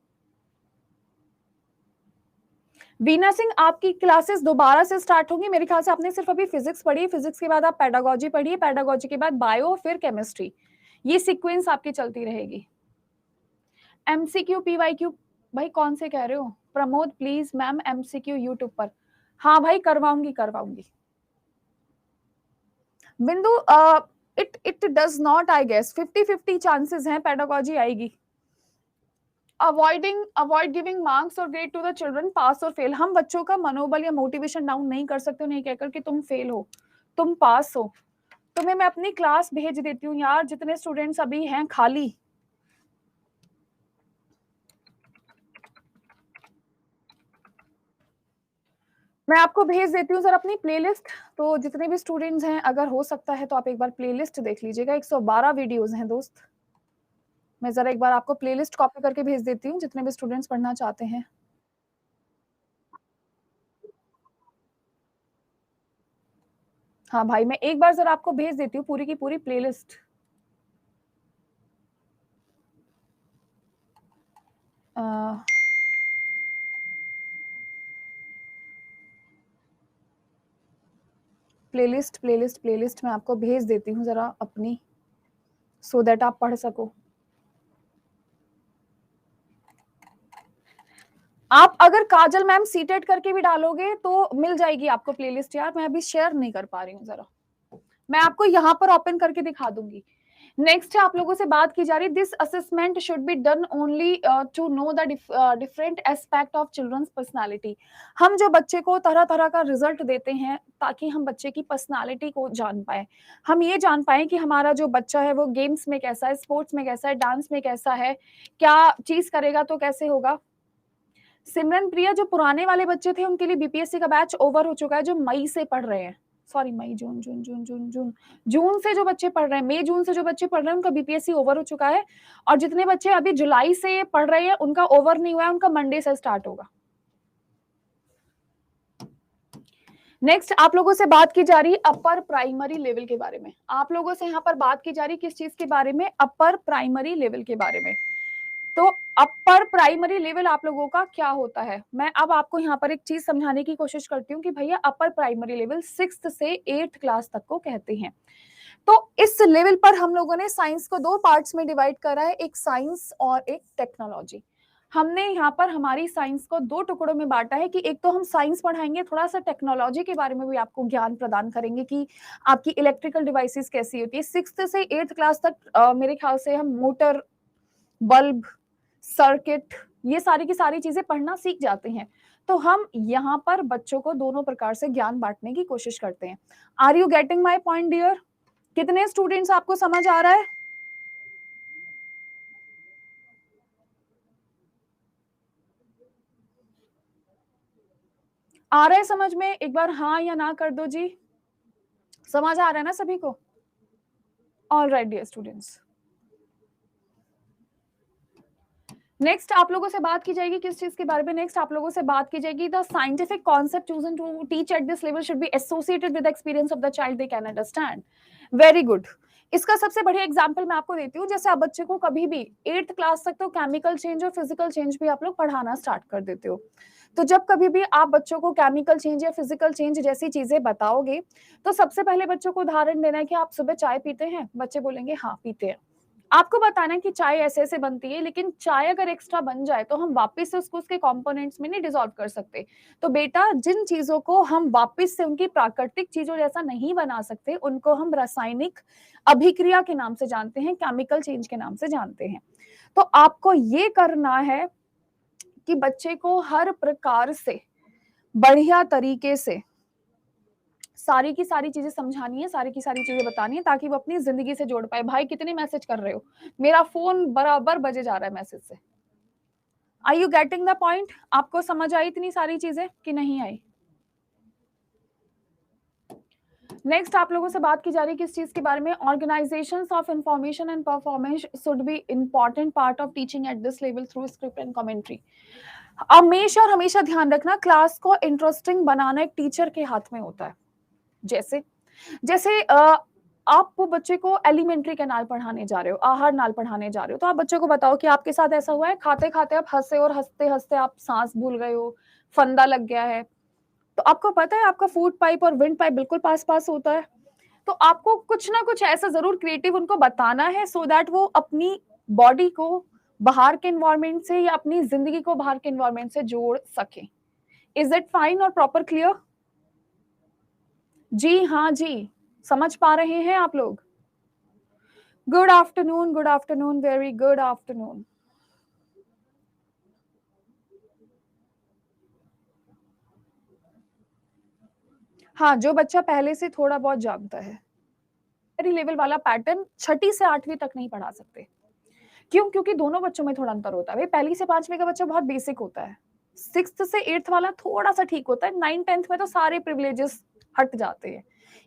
Speaker 1: बीना सिंह, आपकी क्लासेस दोबारा से स्टार्ट होंगी। मेरे ख्याल से आपने सिर्फ अभी फिजिक्स पढ़ी, फिजिक्स के बाद आप पेडागोजी पढ़िए, पेडागोजी के बाद बायो, फिर केमिस्ट्री, ये सीक्वेंस आपकी चलती रहेगी। एमसीक्यू पीवाईक्यू, भाई कौन से कह रहे हो? Pramod please ma'am MCQ YouTube पर। हाँ भाई करवाऊंगी करवाऊंगी। Bindu, it does not, I guess 50-50 chances हैं पेडागोजी आएगी। अवॉइड गिविंग मार्क्स और grade to the children, pass और फेल। हम बच्चों का मनोबल या मोटिवेशन डाउन नहीं कर सकते, नहीं कहकर कि तुम फेल हो, तुम पास हो। तुम्हें मैं अपनी क्लास भेज देती हूँ यार, जितने स्टूडेंट्स अभी हैं खाली। मैं आपको भेज देती हूँ सर अपनी प्लेलिस्ट। तो जितने भी स्टूडेंट्स हैं, अगर हो सकता है तो आप एक बार प्लेलिस्ट देख लीजिएगा। 112 वीडियोस हैं दोस्त। मैं जरा एक बार आपको प्लेलिस्ट कॉपी करके भेज देती हूँ, जितने भी स्टूडेंट्स पढ़ना चाहते हैं। हाँ भाई, मैं एक बार जरा आपको भेज देती हूँ पूरी की पूरी प्लेलिस्ट। प्लेलिस्ट प्लेलिस्ट प्लेलिस्ट मैं आपको भेज देती हूँ जरा अपनी, सो दैट आप पढ़ सको। आप अगर काजल मैम सीटेट करके भी डालोगे तो मिल जाएगी आपको प्लेलिस्ट यार। मैं अभी शेयर नहीं कर पा रही हूँ, जरा मैं आपको यहाँ पर ओपन करके दिखा दूंगी। नेक्स्ट है, आप लोगों से बात की जा रही, this assessment should be done only to know the different aspect of children's personality. हम जो बच्चे को तरह तरह का रिजल्ट देते हैं ताकि हम बच्चे की पर्सनालिटी को जान पाए। हम ये जान पाए कि हमारा जो बच्चा है वो गेम्स में कैसा है, स्पोर्ट्स में कैसा है, डांस में कैसा है, क्या चीज करेगा तो कैसे होगा। सिमरन प्रिया, जो पुराने वाले बच्चे थे उनके लिए बीपीएससी का बैच ओवर हो चुका है, जो मई से पढ़ रहे हैं। सॉरी, मई जून जून जून जून जून जून से जो बच्चे पढ़ रहे हैं, मई जून से जो बच्चे पढ़ रहे हैं उनका बीपीएससी ओवर हो चुका है। और जितने बच्चे अभी जुलाई से पढ़ रहे हैं उनका ओवर नहीं हुआ है, उनका मंडे से स्टार्ट होगा। नेक्स्ट आप लोगों से बात की जा रही है अपर प्राइमरी लेवल के बारे में। आप लोगों से यहाँ पर बात की जा रही किस चीज के बारे में? अपर प्राइमरी लेवल के बारे में। तो अपर प्राइमरी लेवल आप लोगों का क्या होता है? मैं अब आपको यहाँ पर एक चीज समझाने की कोशिश करती हूँ कि भैया अपर प्राइमरी लेवल 6th से 8th क्लास तक को कहते हैं। तो इस लेवल पर हम लोगों ने साइंस को दो पार्ट्स में डिवाइड करा है, एक साइंस और एक टेक्नोलॉजी। हमने यहाँ पर हमारी साइंस को दो टुकड़ों में बांटा है कि एक तो हम साइंस पढ़ाएंगे, थोड़ा सा टेक्नोलॉजी के बारे में भी आपको ज्ञान प्रदान करेंगे कि आपकी इलेक्ट्रिकल डिवाइसेस कैसी होती है। 6th से 8th क्लास तक मेरे ख्याल से हम मोटर, बल्ब, सर्किट, ये सारी की सारी चीजें पढ़ना सीख जाते हैं। तो हम यहाँ पर बच्चों को दोनों प्रकार से ज्ञान बांटने की कोशिश करते हैं। Are you getting my point dear? कितने स्टूडेंट्स आपको समझ आ रहा है? आ रहा है समझ में? एक बार हाँ या ना कर दो जी। समझ आ रहा है ना सभी को? All right dear students. Next आप लोगों से बात की जाएगी किस चीज के बारे में? नेक्स्ट आप लोगों से बात की जाएगी the scientific concept chosen to teach at this level should be associated with experience of the child they can understand. Very good. इसका सबसे बढ़िया एग्जांपल मैं आपको देती हूँ। जैसे आप बच्चे को कभी भी 8th क्लास तक तो केमिकल चेंज और फिजिकल चेंज भी आप लोग पढ़ाना स्टार्ट कर देते हो। तो जब कभी भी आप बच्चों को केमिकल चेंज या फिजिकल चेंज जैसी चीजें बताओगे तो सबसे पहले बच्चों को उदाहरण देना है कि आप सुबह चाय पीते हैं? बच्चे बोलेंगे हाँ पीते हैं। आपको बताना है कि चाय ऐसे ऐसे बनती है, लेकिन चाय अगर एक्स्ट्रा बन जाए तो हम वापस से उसको उसके कंपोनेंट्स में नहीं डिसॉल्व कर सकते। तो बेटा, जिन चीजों को हम वापस से उनकी प्राकृतिक चीजों जैसा नहीं बना सकते उनको हम रासायनिक अभिक्रिया के नाम से जानते हैं, केमिकल चेंज के नाम से जानते हैं। तो आपको ये करना है कि बच्चे को हर प्रकार से बढ़िया तरीके से सारी की सारी चीजें समझानी है, सारी की सारी चीजें बतानी है ताकि वो अपनी जिंदगी से जोड़ पाए। भाई कितने मैसेज कर रहे हो? मेरा फोन बराबर बजे जा रहा है मैसेज से। आई यू गेटिंग द पॉइंट? आपको समझ आई इतनी सारी चीजें कि नहीं आई? नेक्स्ट आप लोगों से बात की जा रही है किस चीज के बारे में? Organisations of information and performance should be important part of teaching eight this level through script and commentary. हमेशा और हमेशा ध्यान रखना, क्लास को इंटरेस्टिंग बनाना एक टीचर के हाथ में होता है। जैसे जैसे आप वो बच्चे को एलिमेंट्री के नाल पढ़ाने जा रहे हो, आहार नाल पढ़ाने जा रहे हो, तो आप बच्चे को बताओ कि आपके साथ ऐसा हुआ है, खाते खाते आप हंसे और हंसते हंसते आप सांस भूल गए हो, फंदा लग गया है। तो आपको पता है आपका फूड पाइप और विंड पाइप बिल्कुल पास पास होता है। तो आपको कुछ ना कुछ ऐसा जरूर क्रिएटिव उनको बताना है सो दैट वो अपनी बॉडी को बाहर के एनवायरमेंट से या अपनी जिंदगी को बाहर के एनवायरमेंट से जोड़ सके। इज इट फाइन और प्रॉपर क्लियर? जी हाँ जी, समझ पा रहे हैं आप लोग? Good afternoon, very good afternoon. हाँ, जो बच्चा पहले से थोड़ा बहुत जानता है। प्राइमरी लेवल वाला पैटर्न छठी से 8वीं तक नहीं पढ़ा सकते। क्यों? क्योंकि दोनों बच्चों में थोड़ा अंतर होता है। भाई पहली से 5वीं का बच्चा बहुत बेसिक होता है, 6th से 8th वाला थोड़ा-सा ठीक होता है, 9th 10th में तो सारे प्रिविलेजेस हट जाते हैं।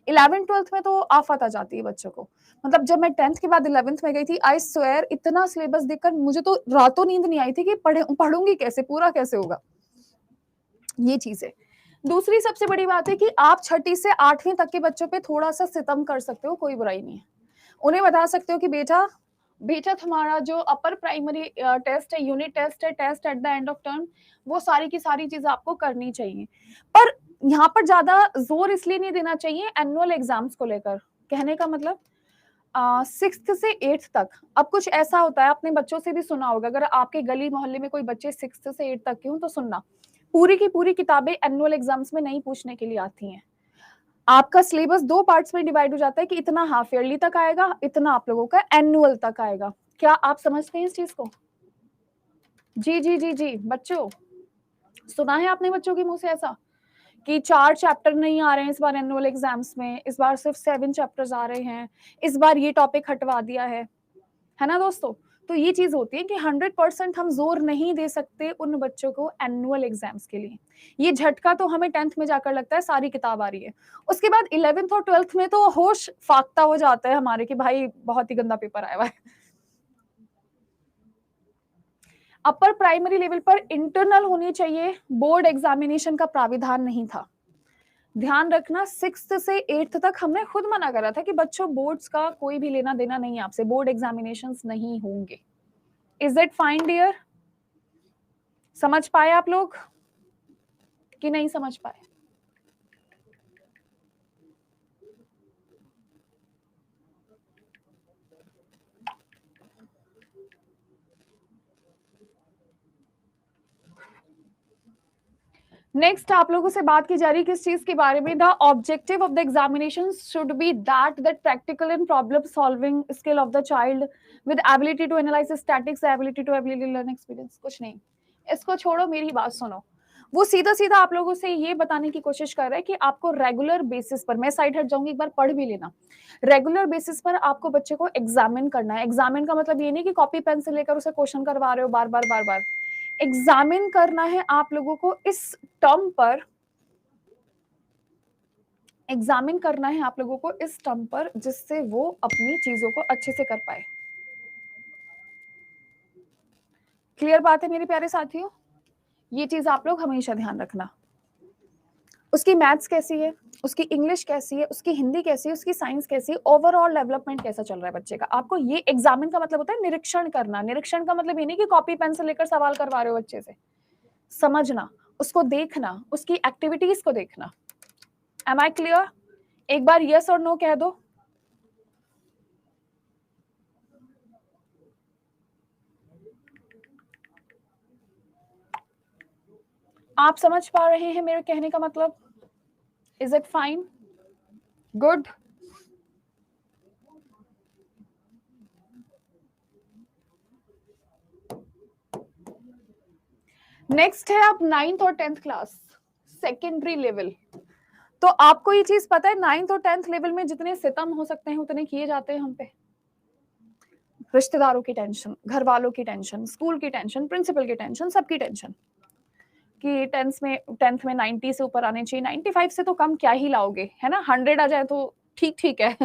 Speaker 1: 11th 12th में तो आफत आ जाती है बच्चों को। मतलब जब मैं 10th के बाद 11th में गई थी, आई स्वेयर इतना सिलेबस देखकर मुझे तो रातों नींद नहीं आई थी कि पढ़ूंगी कैसे, पूरा कैसे होगा। ये चीज है। दूसरी सबसे बड़ी बात है कि आप छठी से 8वीं तक के बच्चों पे थोड़ा सा सितम कर सकते हो, कोई बुराई नहीं है। उन्हें बता सकते हो कि बेटा बेटा तुम्हारा जो अपर प्राइमरी टेस्ट है, यूनिट टेस्ट है, test at the end of term, वो सारी की सारी चीज आपको करनी चाहिए। पर यहाँ पर ज्यादा जोर इसलिए नहीं देना चाहिए एनुअल एग्जाम्स को लेकर। कहने का मतलब 6th से 8th तक। अब कुछ ऐसा होता है, अपने बच्चों से भी सुना होगा, अगर आपके गली मोहल्ले में कोई बच्चे 6th से 8th तक के हों तो सुनना, पूरी की पूरी किताबें एनुअल एग्जाम्स में नहीं पूछने के लिए आती हैं। आपका सिलेबस 2 पार्ट्स में डिवाइड हो जाता है कि इतना हाफ ईयरली तक आएगा, इतना आप लोगों का एनुअल तक आएगा। क्या आप समझते हैं इस चीज को? जी जी जी जी बच्चों, सुना है आपने बच्चों के मुंह से ऐसा कि 4 चैप्टर नहीं आ रहे हैं इस बार एनुअल एग्जाम्स में, इस बार सिर्फ 7 चैप्टर्स आ रहे हैं, इस बार ये टॉपिक हटवा दिया है ना दोस्तों? तो ये चीज होती है कि 100% हम जोर नहीं दे सकते उन बच्चों को एनुअल एग्जाम्स के लिए। ये झटका तो हमें 10th में जाकर लगता है सारी किताब आ रही है, उसके बाद 11th और 12th में तो होश फाख्ता हो जाता है हमारे कि भाई बहुत ही गंदा पेपर आया हुआ है। अपर प्राइमरी लेवल पर इंटरनल होनी चाहिए, बोर्ड एग्जामिनेशन का प्राविधान नहीं था। ध्यान रखना 6th से 8th तक हमने खुद मना करा था कि बच्चों बोर्ड्स का कोई भी लेना देना नहीं है आपसे, बोर्ड एग्जामिनेशंस नहीं होंगे। Is it fine dear? समझ पाए आप लोग कि नहीं समझ पाए? नेक्स्ट आप लोगों से बात की जा रही किस चीज के बारे में? The objective of the examination should be that practical and problem solving skill of the child with ability to analyse statics, ability to learn experience. कुछ नहीं, इसको छोड़ो, मेरी बात सुनो। वो सीधा सीधा आप लोगों से ये बताने की कोशिश कर रहा है कि आपको रेगुलर बेसिस पर, मैं साइड हट जाऊंगी, एक बार पढ़ भी लेना, रेगुलर बेसिस पर आपको बच्चे को एग्जामिन करना है। एग्जामिन का मतलब ये नहीं कि कॉपी पेन से लेकर उसे क्वेश्चन करवा रहे हो बार बार बार बार। एग्जामिन करना है आप लोगों को इस टर्म पर, एग्जामिन करना है आप लोगों को इस टर्म पर जिससे वो अपनी चीजों को अच्छे से कर पाए। क्लियर बात है मेरे प्यारे साथियों? ये चीज आप लोग हमेशा ध्यान रखना। उसकी मैथ्स कैसी है, उसकी इंग्लिश कैसी है, उसकी हिंदी कैसी है, उसकी साइंस कैसी है, ओवरऑल डेवलपमेंट कैसा चल रहा है बच्चे का। आपको ये एग्जामिन का मतलब होता है निरीक्षण करना। निरीक्षण का मतलब ये नहीं कि कॉपी पेन से लेकर सवाल करवा रहे हो बच्चे से, समझना, उसको देखना, उसकी एक्टिविटीज को देखना। Am I clear? एक बार यस और नो कह दो। आप समझ पा रहे हैं मेरे कहने का मतलब? Is it fine? Good. Next है अब 9th और 10th क्लास, सेकेंडरी लेवल। तो आपको ये चीज पता है 9th और 10th लेवल में जितने सितम हो सकते हैं उतने किए जाते हैं हम पे। रिश्तेदारों की टेंशन, घर वालों की टेंशन, स्कूल की टेंशन, प्रिंसिपल की टेंशन, सबकी टेंशन कि 10th में 90 से ऊपर आने चाहिए। 95 से तो कम क्या ही लाओगे, है ना? 100 आ जाए तो ठीक ठीक है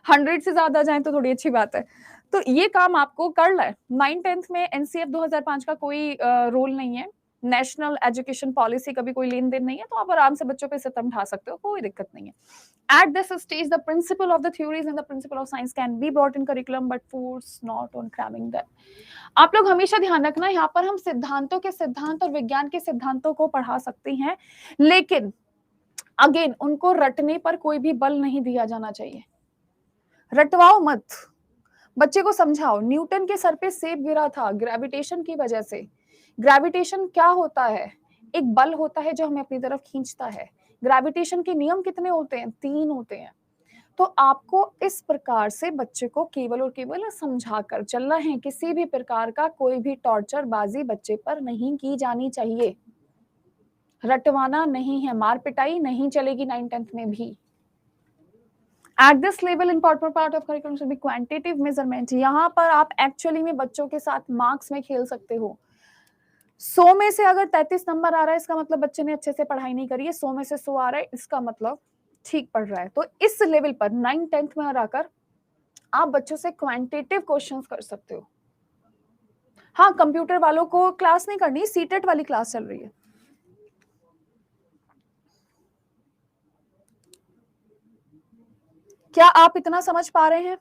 Speaker 1: 100 से ज्यादा आ जाए तो थोड़ी अच्छी बात है। तो ये काम आपको करना है। 9th 10th में एनसीएफ 2005 का कोई रोल नहीं है, नेशनल एजुकेशन पॉलिसी का भी कोई लेन देन नहीं है, तो आप आराम से बच्चों पे सितम ढा सकते हो, कोई दिक्कत नहीं है। At this stage, the principle of the theories and the principle of science can be brought in curriculum, but force not on cramming them. आप लोग हमेशा ध्यान रखना, यहाँ पर हम सिद्धांतों के सिद्धांत और विज्ञान के सिद्धांतों को पढ़ा सकते हैं, लेकिन अगेन उनको रटने पर कोई भी बल नहीं दिया जाना चाहिए। रटवाओ मत, बच्चे को समझाओ। न्यूटन के सर पे सेब गिरा था ग्रेविटेशन की वजह से। ग्रेविटेशन क्या होता है? एक बल होता है जो हमें अपनी तरफ खींचता है। ग्रेविटेशन के नियम कितने होते हैं? 3 होते हैं। तो आपको इस प्रकार से बच्चे को केवल और केवल समझाकर चलना है। किसी भी प्रकार का कोई भी टॉर्चर बाजी बच्चे पर नहीं की जानी चाहिए। रटवाना नहीं है, मार पिटाई नहीं चलेगी 9th 10th में भी। Eight this level important part of curriculum should be quantitative measurement. यहाँ पर आप एक्चुअली में बच्चों के साथ मार्क्स में खेल सकते हो। 100 में से अगर 33 नंबर आ रहा है इसका मतलब बच्चे ने अच्छे से पढ़ाई नहीं करी है, 100 में से 100 आ रहा है इसका मतलब ठीक पढ़ रहा है। तो इस लेवल पर 9 10th में आकर आप बच्चों से क्वांटिटेटिव क्वेश्चंस कर सकते हो। हाँ, कंप्यूटर वालों को क्लास नहीं करनी, सीटेट वाली क्लास चल रही है। क्या आप इतना समझ पा रहे हैं?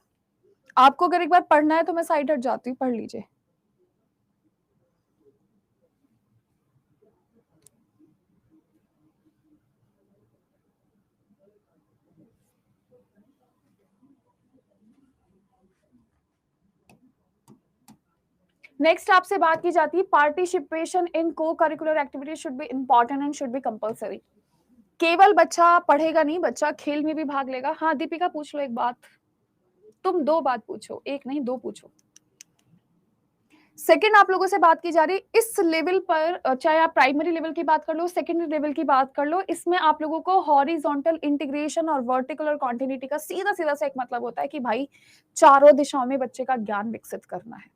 Speaker 1: आपको अगर एक बार पढ़ना है तो मैं साइड हट जाती हूँ, पढ़ लीजिए। नेक्स्ट आपसे बात की जाती है पार्टिसिपेशन इन को curricular activity should be important and should be compulsory. केवल बच्चा पढ़ेगा नहीं, बच्चा खेल में भी भाग लेगा। हाँ दीपिका पूछ लो एक बात, तुम 2 बात पूछो, एक नहीं 2 पूछो। सेकंड आप लोगों से बात की जा रही है इस लेवल पर, चाहे आप प्राइमरी लेवल की बात कर लो, सेकेंडरी लेवल की बात कर लो, इसमें आप लोगों को हॉरिजॉन्टल इंटीग्रेशन और वर्टिकल और कॉन्टिन्यूटी का सीधा सीधा सा एक मतलब होता है कि भाई चारों दिशाओं में बच्चे का ज्ञान विकसित करना है।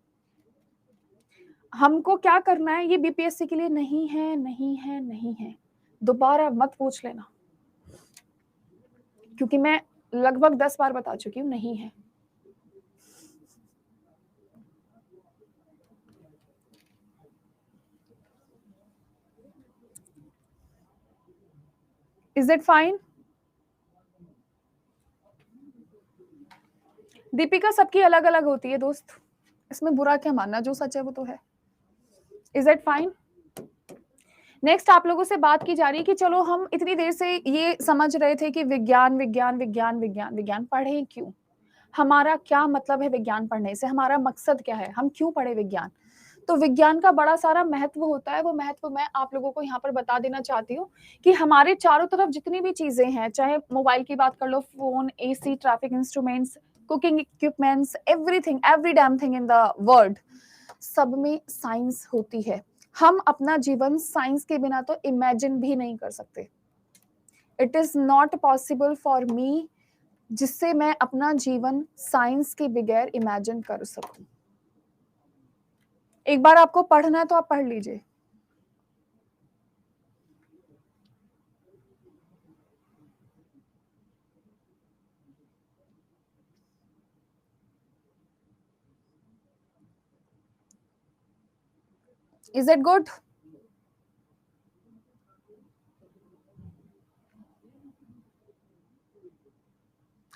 Speaker 1: हमको क्या करना है, ये बीपीएससी के लिए नहीं है, नहीं है, नहीं है। दोबारा मत पूछ लेना, क्योंकि मैं लगभग 10 बार बता चुकी हूँ नहीं है। Is it fine? दीपिका सबकी अलग अलग होती है दोस्त, इसमें बुरा क्या मानना, जो सच है वो तो है। Is it fine? नेक्स्ट आप लोगों से बात की जा रही है कि चलो हम इतनी देर से ये समझ रहे थे कि विज्ञान विज्ञान विज्ञान विज्ञान विज्ञान पढ़े क्यों, हमारा क्या मतलब है विज्ञान पढ़ने से, हमारा मकसद क्या है, हम क्यों पढ़े विज्ञान। तो विज्ञान का बड़ा सारा महत्व होता है, वो महत्व मैं आप लोगों को यहाँ पर बता देना चाहती हूँ कि हमारे चारों तरफ जितनी भी चीजें हैं, चाहे मोबाइल की बात कर लो, phone, AC, traffic instruments, cooking equipments, everything, every damn thing in the world, सब में साइंस होती है। हम अपना जीवन साइंस के बिना तो इमेजिन भी नहीं कर सकते। It is not possible for me जिससे मैं अपना जीवन साइंस के बगैर इमेजिन कर सकूं। एक बार आपको पढ़ना है तो आप पढ़ लीजिए। Is it good?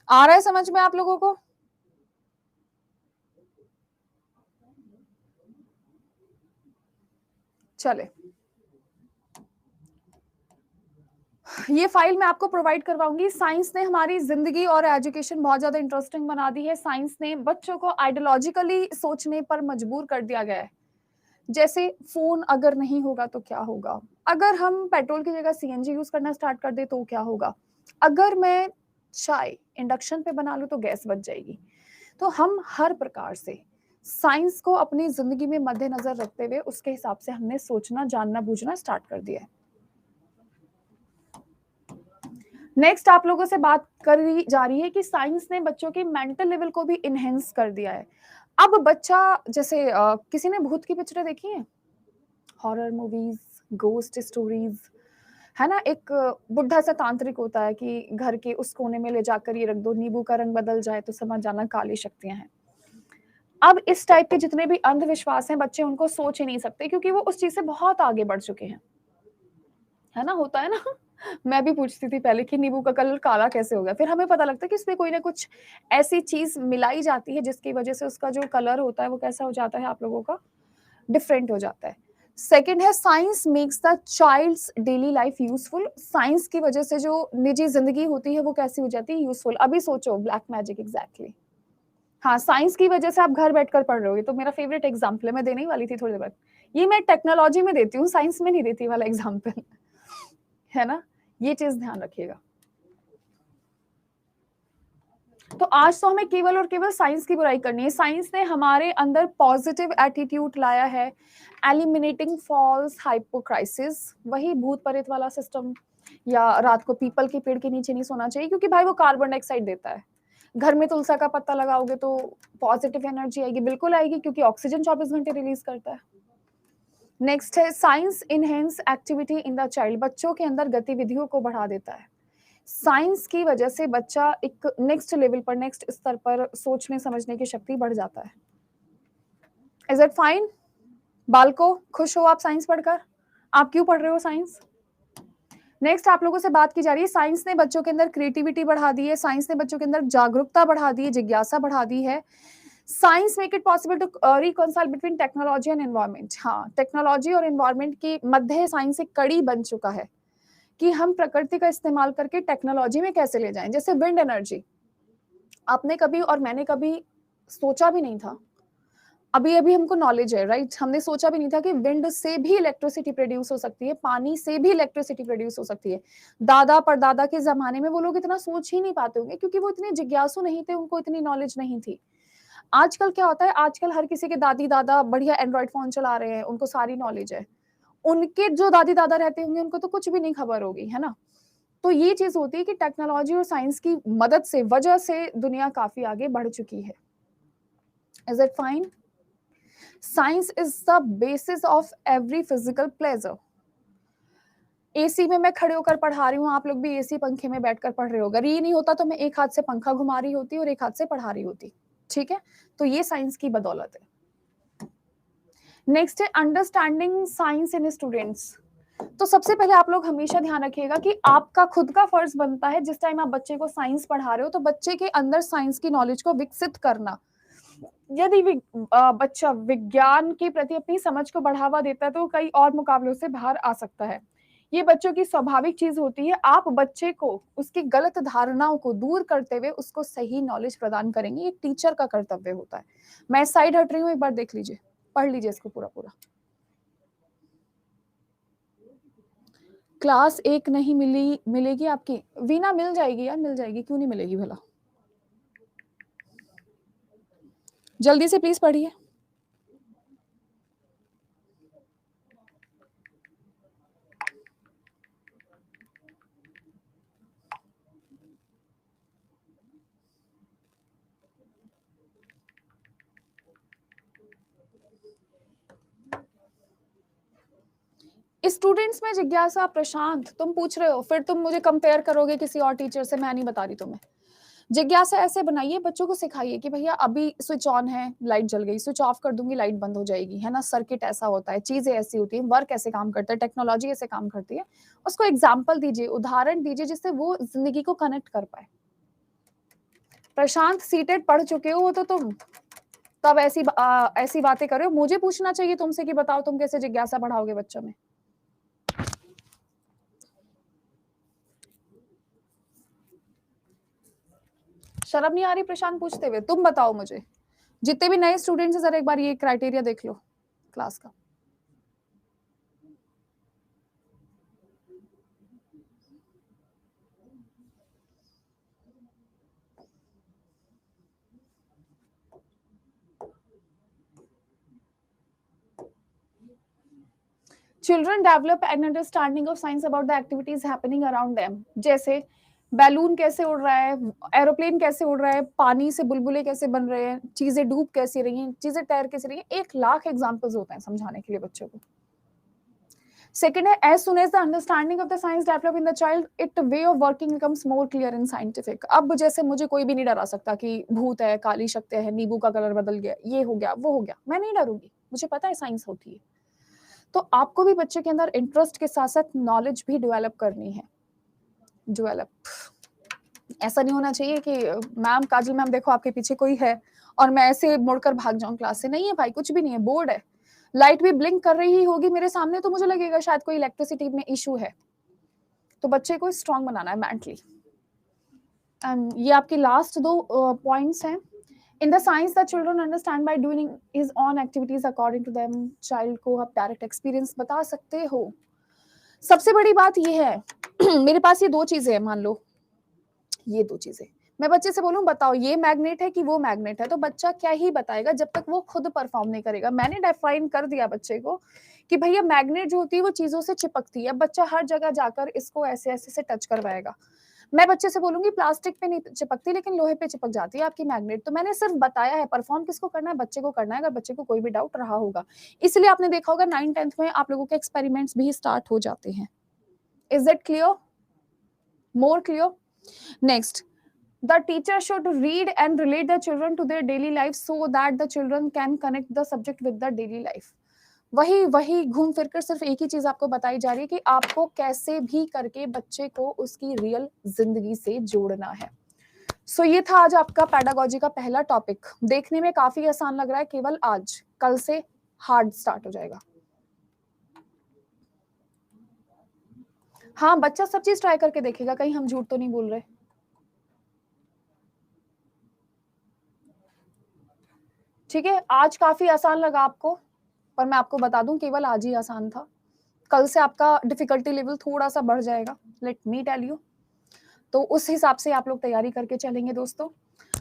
Speaker 1: आ रहा है समझ में आप लोगों को? चले, ये फाइल मैं आपको प्रोवाइड करवाऊंगी। साइंस ने हमारी जिंदगी और एजुकेशन बहुत ज्यादा इंटरेस्टिंग बना दी है। साइंस ने बच्चों को आइडियोलॉजिकली सोचने पर मजबूर कर दिया गया है। जैसे फोन अगर नहीं होगा तो क्या होगा, अगर हम पेट्रोल की जगह सीएनजी यूज करना स्टार्ट कर दे तो क्या होगा, अगर मैं चाय इंडक्शन पे बना लूं तो गैस बच जाएगी। तो हम हर प्रकार से साइंस को अपनी जिंदगी में मद्देनजर रखते हुए उसके हिसाब से हमने सोचना, जानना, बूझना स्टार्ट कर दिया है। नेक्स्ट आप लोगों से बात करी जा रही है कि साइंस ने बच्चों की मेंटल लेवल को भी इनहेंस कर दिया है। अब बच्चा जैसे किसी ने भूत की पिक्चरें देखी हैं, हॉरर मूवीज, गोस्ट स्टोरीज, है ना, एक बुढ़ा सा तांत्रिक होता है कि घर के उस कोने में ले जाकर ये रख दो, नींबू का रंग बदल जाए तो समझ जाना काली शक्तियां हैं। अब इस टाइप के जितने भी अंधविश्वास हैं, बच्चे उनको सोच ही नहीं सकते क्योंकि वो उस चीज से बहुत आगे बढ़ चुके हैं, है ना, होता है ना। मैं भी पूछती थी पहले कि नींबू का कलर काला कैसे हो गया, फिर हमें पता लगता है कि इसमें कोई ना कुछ ऐसी चीज मिलाई जाती है जिसकी वजह से उसका जो कलर होता है वो कैसा हो जाता है, आप लोगों का डिफरेंट हो जाता है। सेकेंड है science makes the child's daily life useful. Science की वजह से जो निजी जिंदगी होती है वो कैसी हो जाती है, यूजफुल। अभी सोचो ब्लैक मैजिक, एग्जैक्टली। हाँ, साइंस की वजह से आप घर बैठकर पढ़ रहे हो, ये तो मेरा फेवरेट एग्जाम्पल है, मैं देने ही वाली थी थोड़ी देर बाद। ये मैं टेक्नोलॉजी में देती हूँ, साइंस में नहीं देती वाला एग्जाम्पल, है ना, ये चीज ध्यान रखिएगा। तो आज तो हमें केवल और केवल साइंस की बुराई करनी है। साइंस ने हमारे अंदर पॉजिटिव एटीट्यूड लाया है, एलिमिनेटिंग फॉल्स हाइपोक्राइसिस, वही भूत प्रेत वाला सिस्टम, या रात को पीपल के पेड़ के नीचे नहीं सोना चाहिए क्योंकि भाई वो कार्बन डाइऑक्साइड देता है, घर में तुलसा का पत्ता लगाओगे तो पॉजिटिव एनर्जी आएगी, बिल्कुल आएगी, क्योंकि ऑक्सीजन 24 घंटे रिलीज करता है। नेक्स्ट है science enhance activity in the child, बच्चों के अंदर गतिविधियों को बढ़ा देता है। साइंस की वजह से बच्चा एक नेक्स्ट लेवल पर, नेक्स्ट स्तर पर सोचने समझने की शक्ति बढ़ जाता है। Is it fine? बालको, खुश हो आप साइंस पढ़कर? आप क्यों पढ़ रहे हो साइंस? नेक्स्ट आप लोगों से बात की जा रही है, साइंस ने बच्चों के अंदर क्रिएटिविटी बढ़ा दी है, साइंस ने बच्चों के अंदर जागरूकता बढ़ा दी है, जिज्ञासा बढ़ा दी है। Science make it possible to reconcile between technology and environment. हाँ, टेक्नोलॉजी और एनवायरनमेंट की मध्य साइंस एक कड़ी बन चुका है कि हम प्रकृति का इस्तेमाल करके टेक्नोलॉजी में कैसे ले जाएं। जैसे विंड एनर्जी, आपने कभी और मैंने कभी सोचा भी नहीं था, अभी अभी हमको नॉलेज है, राइट? हमने सोचा भी नहीं था कि विंड से भी इलेक्ट्रिसिटी प्रोड्यूस हो सकती है, पानी से भी इलेक्ट्रिसिटी प्रोड्यूस हो सकती है। दादा परदादा के जमाने में वो लोग इतना सोच ही नहीं पाते होंगे, क्योंकि वो इतने जिज्ञासु नहीं थे, उनको इतनी नॉलेज नहीं थी। आजकल क्या होता है, आजकल हर किसी के दादी दादा बढ़िया एंड्रॉइड फोन चला रहे हैं, उनको सारी नॉलेज है। उनके जो दादी दादा रहते होंगे उनको तो कुछ भी नहीं खबर होगी, है ना? तो ये चीज होती है कि टेक्नोलॉजी और साइंस की मदद से, वजह से दुनिया काफी आगे बढ़ चुकी है। Is it fine? Science is the basis of every physical pleasure. AC में मैं खड़े होकर पढ़ा रही हूँ, आप लोग भी एसी पंखे में बैठकर पढ़ रहे हो। अगर ये नहीं होता तो मैं एक हाथ से पंखा घुमा रही होती और एक हाथ से पढ़ा रही होती, ठीक है? तो ये साइंस की बदौलत है। नेक्स्ट है अंडरस्टैंडिंग साइंस इन स्टूडेंट्स। तो सबसे पहले आप लोग हमेशा ध्यान रखिएगा कि आपका खुद का फर्ज बनता है, जिस टाइम आप बच्चे को साइंस पढ़ा रहे हो तो बच्चे के अंदर साइंस की नॉलेज को विकसित करना। यदि बच्चा विज्ञान के प्रति अपनी समझ को बढ़ावा देता है तो कई और मुकाबलों से बाहर आ सकता है। ये बच्चों की स्वाभाविक चीज होती है। आप बच्चे को उसकी गलत धारणाओं को दूर करते हुए उसको सही नॉलेज प्रदान करेंगे, ये टीचर का कर्तव्य होता है। मैं साइड हट रही हूँ, एक बार देख लीजिए, पढ़ लीजिए इसको पूरा पूरा। क्लास 1 नहीं मिलेगी आपकी वीना? मिल जाएगी यार, मिल जाएगी, क्यों नहीं मिलेगी भला? जल्दी से प्लीज पढ़िए। स्टूडेंट्स में जिज्ञासा। प्रशांत, तुम पूछ रहे हो, फिर तुम मुझे कंपेयर करोगे किसी और टीचर से, मैं नहीं बता रही तुम्हें। जिज्ञासा ऐसे बनाइए, बच्चों को सिखाइए कि भैया अभी स्विच ऑन है, लाइट जल गई, स्विच ऑफ कर दूंगी, लाइट बंद हो जाएगी, है ना? सर्किट ऐसा होता है, चीजें ऐसी होती है, वर्क ऐसे काम करता है, टेक्नोलॉजी ऐसे काम करती है। उसको एग्जाम्पल दीजिए, उदाहरण दीजिए, जिससे वो जिंदगी को कनेक्ट कर पाए। प्रशांत, सीटेड पढ़ चुके हो तो तुम तब ऐसी बातें कर रहे हो। मुझे पूछना चाहिए तुमसे कि बताओ तुम कैसे जिज्ञासा बढ़ाओगे बच्चों में। शर्म नहीं आ रही प्रशांत पूछते हुए? तुम बताओ मुझे, जितने भी नए स्टूडेंट्स हैं, जरा एक बार ये क्राइटेरिया देख लो क्लास का। Children develop an understanding of science about the activities happening around them. जैसे बैलून कैसे उड़ रहा है, एरोप्लेन कैसे उड़ रहा है, पानी से बुलबुले कैसे बन रहे हैं, चीजें डूब कैसी रही हैं, चीजें तैर कैसे रही हैं। 1 लाख एग्जाम्पल्स होते हैं समझाने के लिए बच्चों को। सेकेंड है, as soon as the understanding of the science develop in the child, it way of working becomes more clear in scientific. अब जैसे मुझे कोई भी नहीं डरा सकता कि भूत है, काली शक्ति है, नींबू का कलर बदल गया, ये हो गया, वो हो गया, मैं नहीं डरूंगी, मुझे पता है साइंस होती है। तो आपको भी बच्चे के अंदर इंटरेस्ट के साथ साथ नॉलेज भी डेवलप करनी है। डेवलप ऐसा नहीं होना चाहिए कि मैम, काजल मैम देखो आपके पीछे कोई है और मैं ऐसे मुड़कर भाग जाऊं क्लास से। नहीं है भाई, कुछ भी नहीं है, बोर्ड है, लाइट भी ब्लिंक कर रही होगी मेरे सामने तो मुझे लगेगा शायद कोई इलेक्ट्रिसिटी में इशू है। तो बच्चे को स्ट्रांग बनाना है मेंटली। एंड ये आपकी लास्ट 2 पॉइंट्स हैं। In the science that children understand by doing his own activities according to them, child को आप डायरेक्ट एक्सपीरियंस बता सकते हो। सबसे बड़ी बात ये है मेरे पास ये 2 चीजें हैं, मान लो ये 2 चीजें, मैं बच्चे से बोलूं बताओ ये मैग्नेट है कि वो मैग्नेट है, तो बच्चा क्या ही बताएगा जब तक वो खुद परफॉर्म नहीं करेगा। मैंने डिफाइन कर दिया बच्चे को कि भैया मैग्नेट जो होती है वो चीजों से चिपकती है। बच्चा हर जगह जाकर इसको ऐसे ऐसे से टच करवाएगा। मैं बच्चे से बोलूंगी प्लास्टिक पे नहीं चिपकती लेकिन लोहे पे चिपक जाती है आपकी मैग्नेट। तो मैंने सिर्फ बताया है, परफॉर्म किसको करना है, बच्चे को करना है, अगर बच्चे को कोई भी डाउट रहा होगा। इसलिए आपने देखा होगा 9th-10th में आप लोगों के एक्सपेरिमेंट्स भी स्टार्ट हो जाते हैं। Is that clear? More clear? Next, the teacher should read and relate the children to their daily life so that the children can connect the subject with the daily life. वही घूम फिर कर सिर्फ एक ही चीज आपको बताई जा रही है कि आपको कैसे भी करके बच्चे को उसकी रियल जिंदगी से जोड़ना है। सो ये था आज आपका पैडागोजी का पहला टॉपिक। देखने में काफी आसान लग रहा है, केवल आज, कल से हार्ड स्टार्ट हो जाएगा। हाँ, बच्चा सब चीज ट्राई करके देखेगा, कहीं हम झूठ तो नहीं बोल रहे। ठीक है, आज काफी आसान लगा आपको, पर मैं आपको बता दूं केवल आज ही आसान था। कल से आपका डिफिकल्टी लेवल थोड़ा सा बढ़ जाएगा, लेट मी टेल यू। तो उस हिसाब से आप लोग तैयारी करके चलेंगे दोस्तों।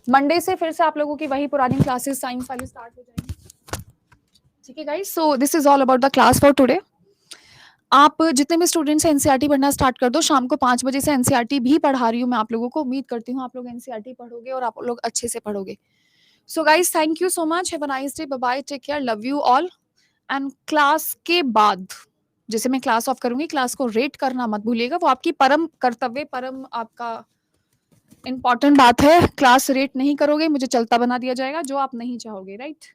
Speaker 1: मंडे से फिर से आप लोगों की वही पुरानी क्लासेस साइंस वाली स्टार्ट हो जाएंगी। ठीक है guys, so this is all about the class for today. आप जितने भी स्टूडेंट्स एनसीईआरटी पढ़ना स्टार्ट कर दो। शाम को 5 बजे से एनसीईआरटी भी पढ़ा रही हूँ मैं आप लोगों को। उम्मीद करती हूँ आप लोग एनसीईआरटी पढ़ोगे और आप लोग अच्छे से पढ़ोगे। So guys, thank you so much, have a nice day, bye bye, take care, love you all. And class के बाद जैसे मैं क्लास ऑफ करूंगी, क्लास को रेट करना मत भूलिएगा, वो आपकी परम कर्तव्य, परम आपका इंपॉर्टेंट बात है। क्लास रेट नहीं करोगे, मुझे चलता बना दिया जाएगा, जो आप नहीं चाहोगे, right?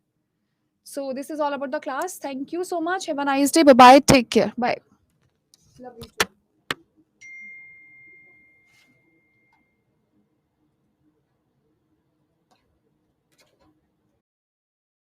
Speaker 1: So this is all about the class. Thank you so much, have a nice day, bye bye, take care, bye, love you.